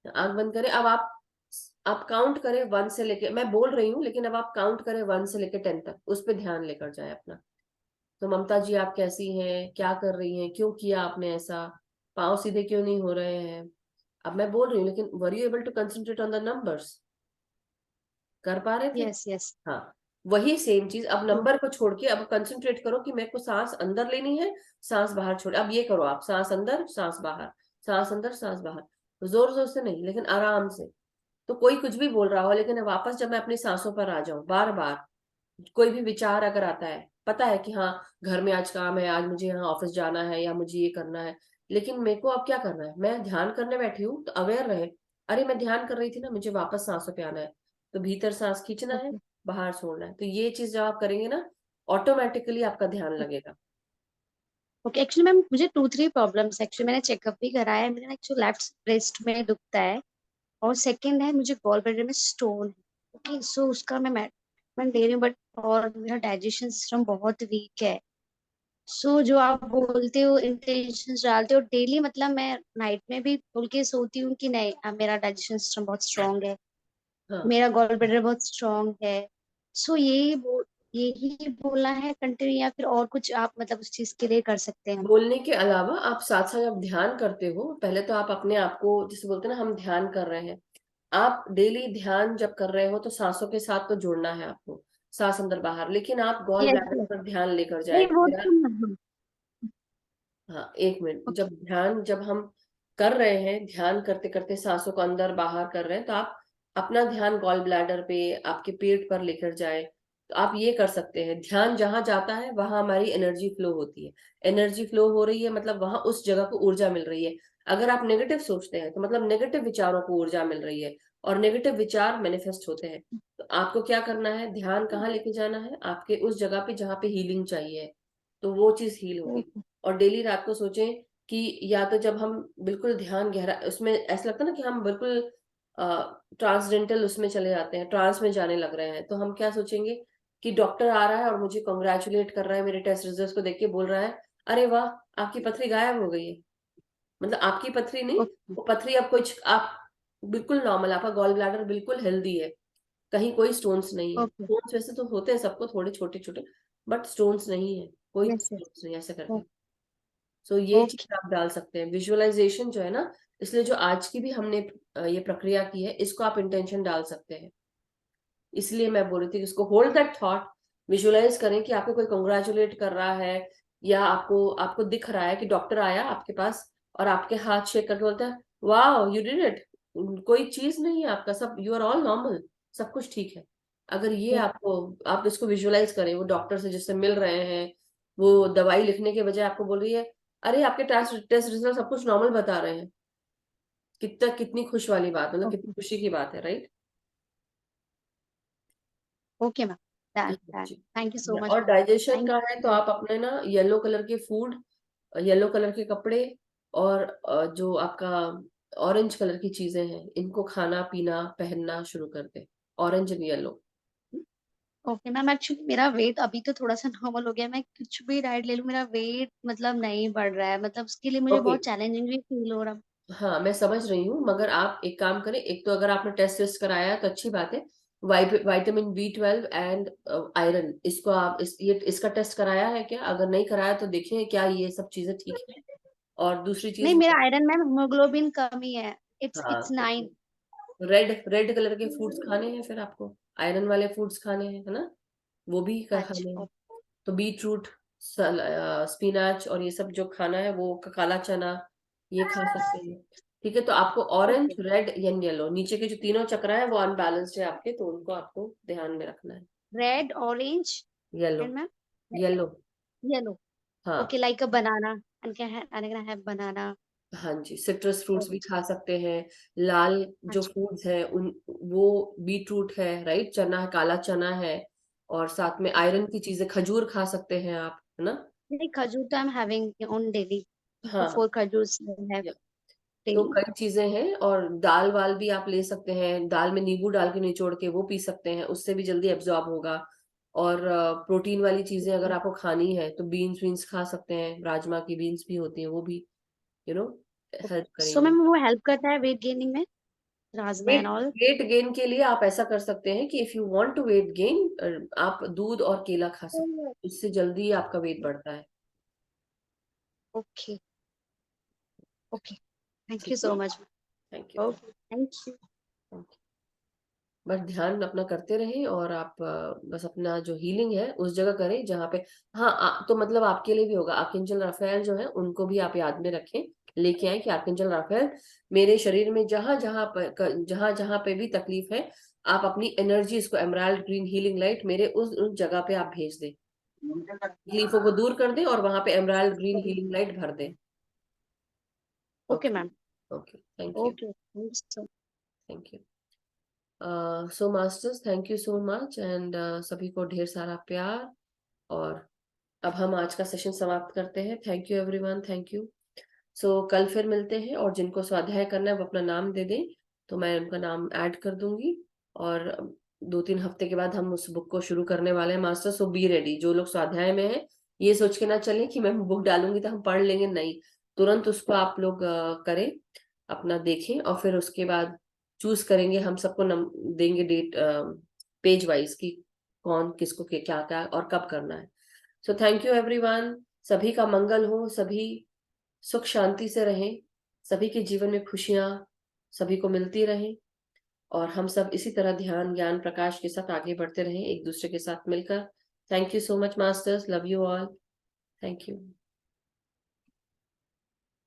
आंख बंद करें। अब आप आप काउंट करें 1 से लेके, मैं बोल रही हूँ लेकिन अब आप काउंट करें 1 से लेके 10 तक, उस पर ध्यान लेकर जाए अपना। तो ममता जी आप कैसी हैं, क्या कर रही हैं, क्यों किया आपने ऐसा, पाँव सीधे क्यों नहीं हो रहे हैं। अब मैं बोल रही हूँ लेकिन were you able to concentrate on the numbers, कर पा रहे थे? Yes yes. हाँ, वही सेम चीज अब नंबर को छोड़ के अब कंसंट्रेट करो कि मेरे को सांस अंदर लेनी है, सांस बाहर छोड़। अब ये करो आप, सांस अंदर सांस बाहर, सांस अंदर सांस बाहर, जोर जोर से नहीं लेकिन आराम से। तो कोई कुछ भी बोल रहा हो लेकिन वापस जब मैं अपनी सांसों पर आ जाऊं, बार बार कोई भी विचार अगर आता है, पता है कि हाँ घर में आज काम है, आज मुझे यहाँ ऑफिस जाना है या मुझे ये करना है, लेकिन मेरे को अब क्या करना है, मैं ध्यान करने बैठी हूँ तो अवेयर रहे, अरे मैं ध्यान कर रही थी ना, मुझे वापस सांसों पे आना है, तो भीतर सांस खींचना है, ओके बाहर छोड़ना है। तो ये चीज जब आप करेंगे ना, ऑटोमेटिकली आपका ध्यान लगेगा। ओके। एक्चुअली मैम मुझे 2-3 प्रॉब्लम्स, एक्चुअली मैंने चेकअप भी कराया है, मेरे ना एक्चुअली लेफ्ट ब्रेस्ट में दुखता है, और सेकंड है मुझे गॉल ब्लैडर में स्टोन है। ओके, सो उसका मैं ट्रीटमेंट दे रही हूँ, बट और मेरा डाइजेशन सिस्टम बहुत वीक है। सो जो आप बोलते हो इंटेंशन डालते हो डेली, मतलब मैं नाइट में भी बोल के सोती हूँ कि नहीं अब मेरा डाइजेशन सिस्टम बहुत स्ट्रांग है, हाँ, मेरा गॉल ब्लैडर बहुत स्ट्रांग है। सो यही बोलना है कंटिन्यू, या फिर और कुछ आप मतलब उस चीज के लिए कर सकते हैं? बोलने के अलावा आप साथ साथ जब ध्यान करते हो, पहले तो आप अपने आप को, जिसे बोलते हैं ना हम ध्यान कर रहे हैं, आप डेली ध्यान जब कर रहे हो तो सांसों के साथ तो जुड़ना है आपको, सांस अंदर बाहर, लेकिन आप गॉल यस ब्लैडर यस। पर ध्यान लेकर जाए नहीं कि वो मेरा, तो हाँ, हाँ एक मिनट, ओके जब ध्यान जब हम कर रहे हैं, ध्यान करते करते सांसों को अंदर बाहर कर रहे हैं, तो आप अपना ध्यान गॉल ब्लैडर पे, आपके पेट पर लेकर जाए। तो आप ये कर सकते हैं, ध्यान जहां जाता है वहां हमारी एनर्जी फ्लो होती है, एनर्जी फ्लो हो रही है मतलब वहां उस जगह को ऊर्जा मिल रही है। अगर आप नेगेटिव सोचते हैं तो मतलब नेगेटिव विचारों को ऊर्जा मिल रही है, और नेगेटिव विचार मैनिफेस्ट होते हैं। तो आपको क्या करना है, ध्यान कहाँ लेके जाना है, आपके उस जगह पे जहाँ पे हीलिंग चाहिए, तो वो चीज हील होगी। ओके और डेली रात को सोचें कि या तो जब हम बिल्कुल ध्यान गहरा, उसमें ऐसा लगता है ना कि हम बिल्कुल ट्रांसडेंटल उसमें चले जाते हैं, ट्रांस में जाने लग रहे हैं, तो हम क्या सोचेंगे कि डॉक्टर आ रहा है और मुझे कंग्रेचुलेट कर रहा है, मेरे टेस्ट रिजल्ट्स को देख के बोल रहा है, अरे वाह आपकी पथरी गायब हो गई है। मतलब आपकी पथरी नहीं, ओके वो पथरी अब कुछ आप बिल्कुल नॉर्मल, आपका गॉल ब्लैडर बिल्कुल हेल्दी है, कहीं कोई स्टोन्स नहीं है। ओके। स्टोन्स वैसे तो होते हैं सबको थोड़े छोटे छोटे, बट स्टोन्स नहीं है, कोई यस यस। स्टोन्स नहीं, ऐसा करके। सो ये ओके चीज आप डाल सकते हैं, विजुअलाइजेशन जो है ना, इसलिए जो आज की भी हमने ये प्रक्रिया की है, इसको आप इंटेंशन डाल सकते हैं। इसलिए मैं बोल रही थी कि इसको होल्ड दैट थॉट, विजुअलाइज करें कि आपको कोई कंग्रेचुलेट कर रहा है, या आपको आपको दिख रहा है कि डॉक्टर आया आपके पास और आपके हाथ शेक करके बोलता है वाह यू डिड इट, कोई चीज नहीं है आपका, सब यू आर ऑल नॉर्मल, सब कुछ ठीक है। अगर ये आपको, आप इसको विजुअलाइज करें, वो डॉक्टर से जिससे मिल रहे हैं, वो दवाई लिखने के बजाय आपको बोल रही है अरे आपके टेस्ट रिजल्ट सब कुछ नॉर्मल बता रहे हैं, कितना, कितनी खुश वाली बात, मतलब कितनी ओके खुशी की बात है, right? Okay ma'am, done done, जी। थैंक यू सो मच और मैम। डाइजेशन थैंक का है तो आप अपने ना येलो कलर के फूड, येलो कलर के कपड़े, और जो आपका ऑरेंज कलर की चीजें हैं, इनको खाना पीना पहनना शुरू कर दे, orange and yellow. Okay ma'am. Actually मेरा वेट अभी तो थोड़ा सा नॉर्मल हो गया, मैं कुछ भी डाइट ले लूं मेरा वेट मतलब नहीं बढ़ रहा है, मतलब उसके लिए मुझे ओके, बहुत चैलेंजिंग भी फील हो रहा है। हाँ मैं समझ रही हूँ, मगर आप एक काम करें, एक तो अगर आपने टेस्ट वेस्ट कराया है तो अच्छी बात है, विटामिन B12 एंड आयरन, इसको आप इसका टेस्ट कराया है क्या? अगर नहीं कराया तो देखिए क्या ये सब चीजें ठीक है। और दूसरी नहीं चीज, मेरा आयरन मैम, हीमोग्लोबिन कम ही है, हाँ इट्स 9। रेड रेड कलर के फूड्स खाने हैं, फिर आपको आयरन वाले फूड्स खाने हैं, है ना, वो भी खाने अच्छा हैं। तो बीट रूट, स्पिनाच और ये सब जो खाना है, वो काला चना, ये खा सकते हैं। ठीक है, तो आपको okay. Orange red and yellow, नीचे के जो तीनों चक्र है वो अनबैलेंस्ड है आपके, तो उनको आपको ध्यान में रखना है। Red orange yellow, and ma'am yellow, yellow. हाँ। Okay, like a banana, and can I have banana? हाँ जी, सिट्रस फ्रूट्स भी ओके। खा सकते हैं। लाल जो अच्छा फूड्स है उन, वो बीट रूट है, राइट, चना है, काला चना है, और साथ में आयरन की चीजें, खजूर खा सकते हैं आप, है ना। नहीं, खजूर तो I am having on daily, हाँ, 4 खजूर है या- तो डेली। कई चीजें हैं, और दाल वाल भी आप ले सकते हैं, दाल में नींबू डाल के निचोड़ के वो पी सकते हैं, उससे भी जल्दी एब्जॉर्ब होगा। और प्रोटीन वाली चीजें अगर आपको खानी है तो बीन्स वीन्स खा सकते हैं, राजमा की बीन्स भी होती हैं, वो भी यू नो हेल्प सो करेंगी। मैम वो हेल्प करता है वेट गेनिंग में? Rajma and all. Weight gain के लिए आप ऐसा कर सकते हैं कि if you want to weight gain, आप दूध और केला खा सकते हैं, इससे जल्दी आपका वेट बढ़ता है। ओके ओके, थैंक ठीक यू सो है, much. Thank you. Okay, thank you. बस ध्यान अपना करते रहें, और आप बस अपना जो हीलिंग है उस जगह करें जहाँ पे, हाँ तो मतलब आपके लिए भी होगा, आर्कएंजल राफेल जो है उनको भी आप याद में रखें, लेके आए कि आर्कएंजल राफेल मेरे शरीर में जहां जहां पे भी तकलीफ है, आप अपनी एनर्जी, इसको एमराल्ड ग्रीन हीलिंग लाइट मेरे उस जगह पे आप भेज दें, तकलीफों को दूर कर दें और वहां पे एमराल्ड ग्रीन हीलिंग लाइट भर दें। Okay okay, ma'am. Okay, thank you, okay, thank you so thank you. So masters, thank you so much, and सभी को ढेर सारा प्यार। और अब हम आज का सेशन समाप्त करते हैं। Thank you everyone, thank you. So कल फिर मिलते हैं, और जिनको स्वाध्याय करना है वो अपना नाम दे दें, तो मैं उनका नाम ऐड कर दूंगी। और 2-3 हफ्ते के बाद हम उस बुक को शुरू करने वाले हैं मास्टर, सो बी रेडी। जो लोग स्वाध्याय में हैं, ये सोच के ना चलें कि मैं बुक डालूंगी तो हम पढ़ लेंगे, नहीं, तुरंत उसको आप लोग करें, अपना देखें, और फिर उसके बाद चूज करेंगे, हम सबको देंगे डेट पेज वाइज की कौन किसको क्या क्या और कब करना है। सो थैंक यू एवरीवन, सभी का मंगल हो, सभी सुख शांति से रहें, सभी के जीवन में खुशियां सभी को मिलती रहें, और हम सब इसी तरह ध्यान ज्ञान प्रकाश के साथ आगे बढ़ते रहें एक दूसरे के साथ मिलकर। Thank you so much masters, love you all, thank you.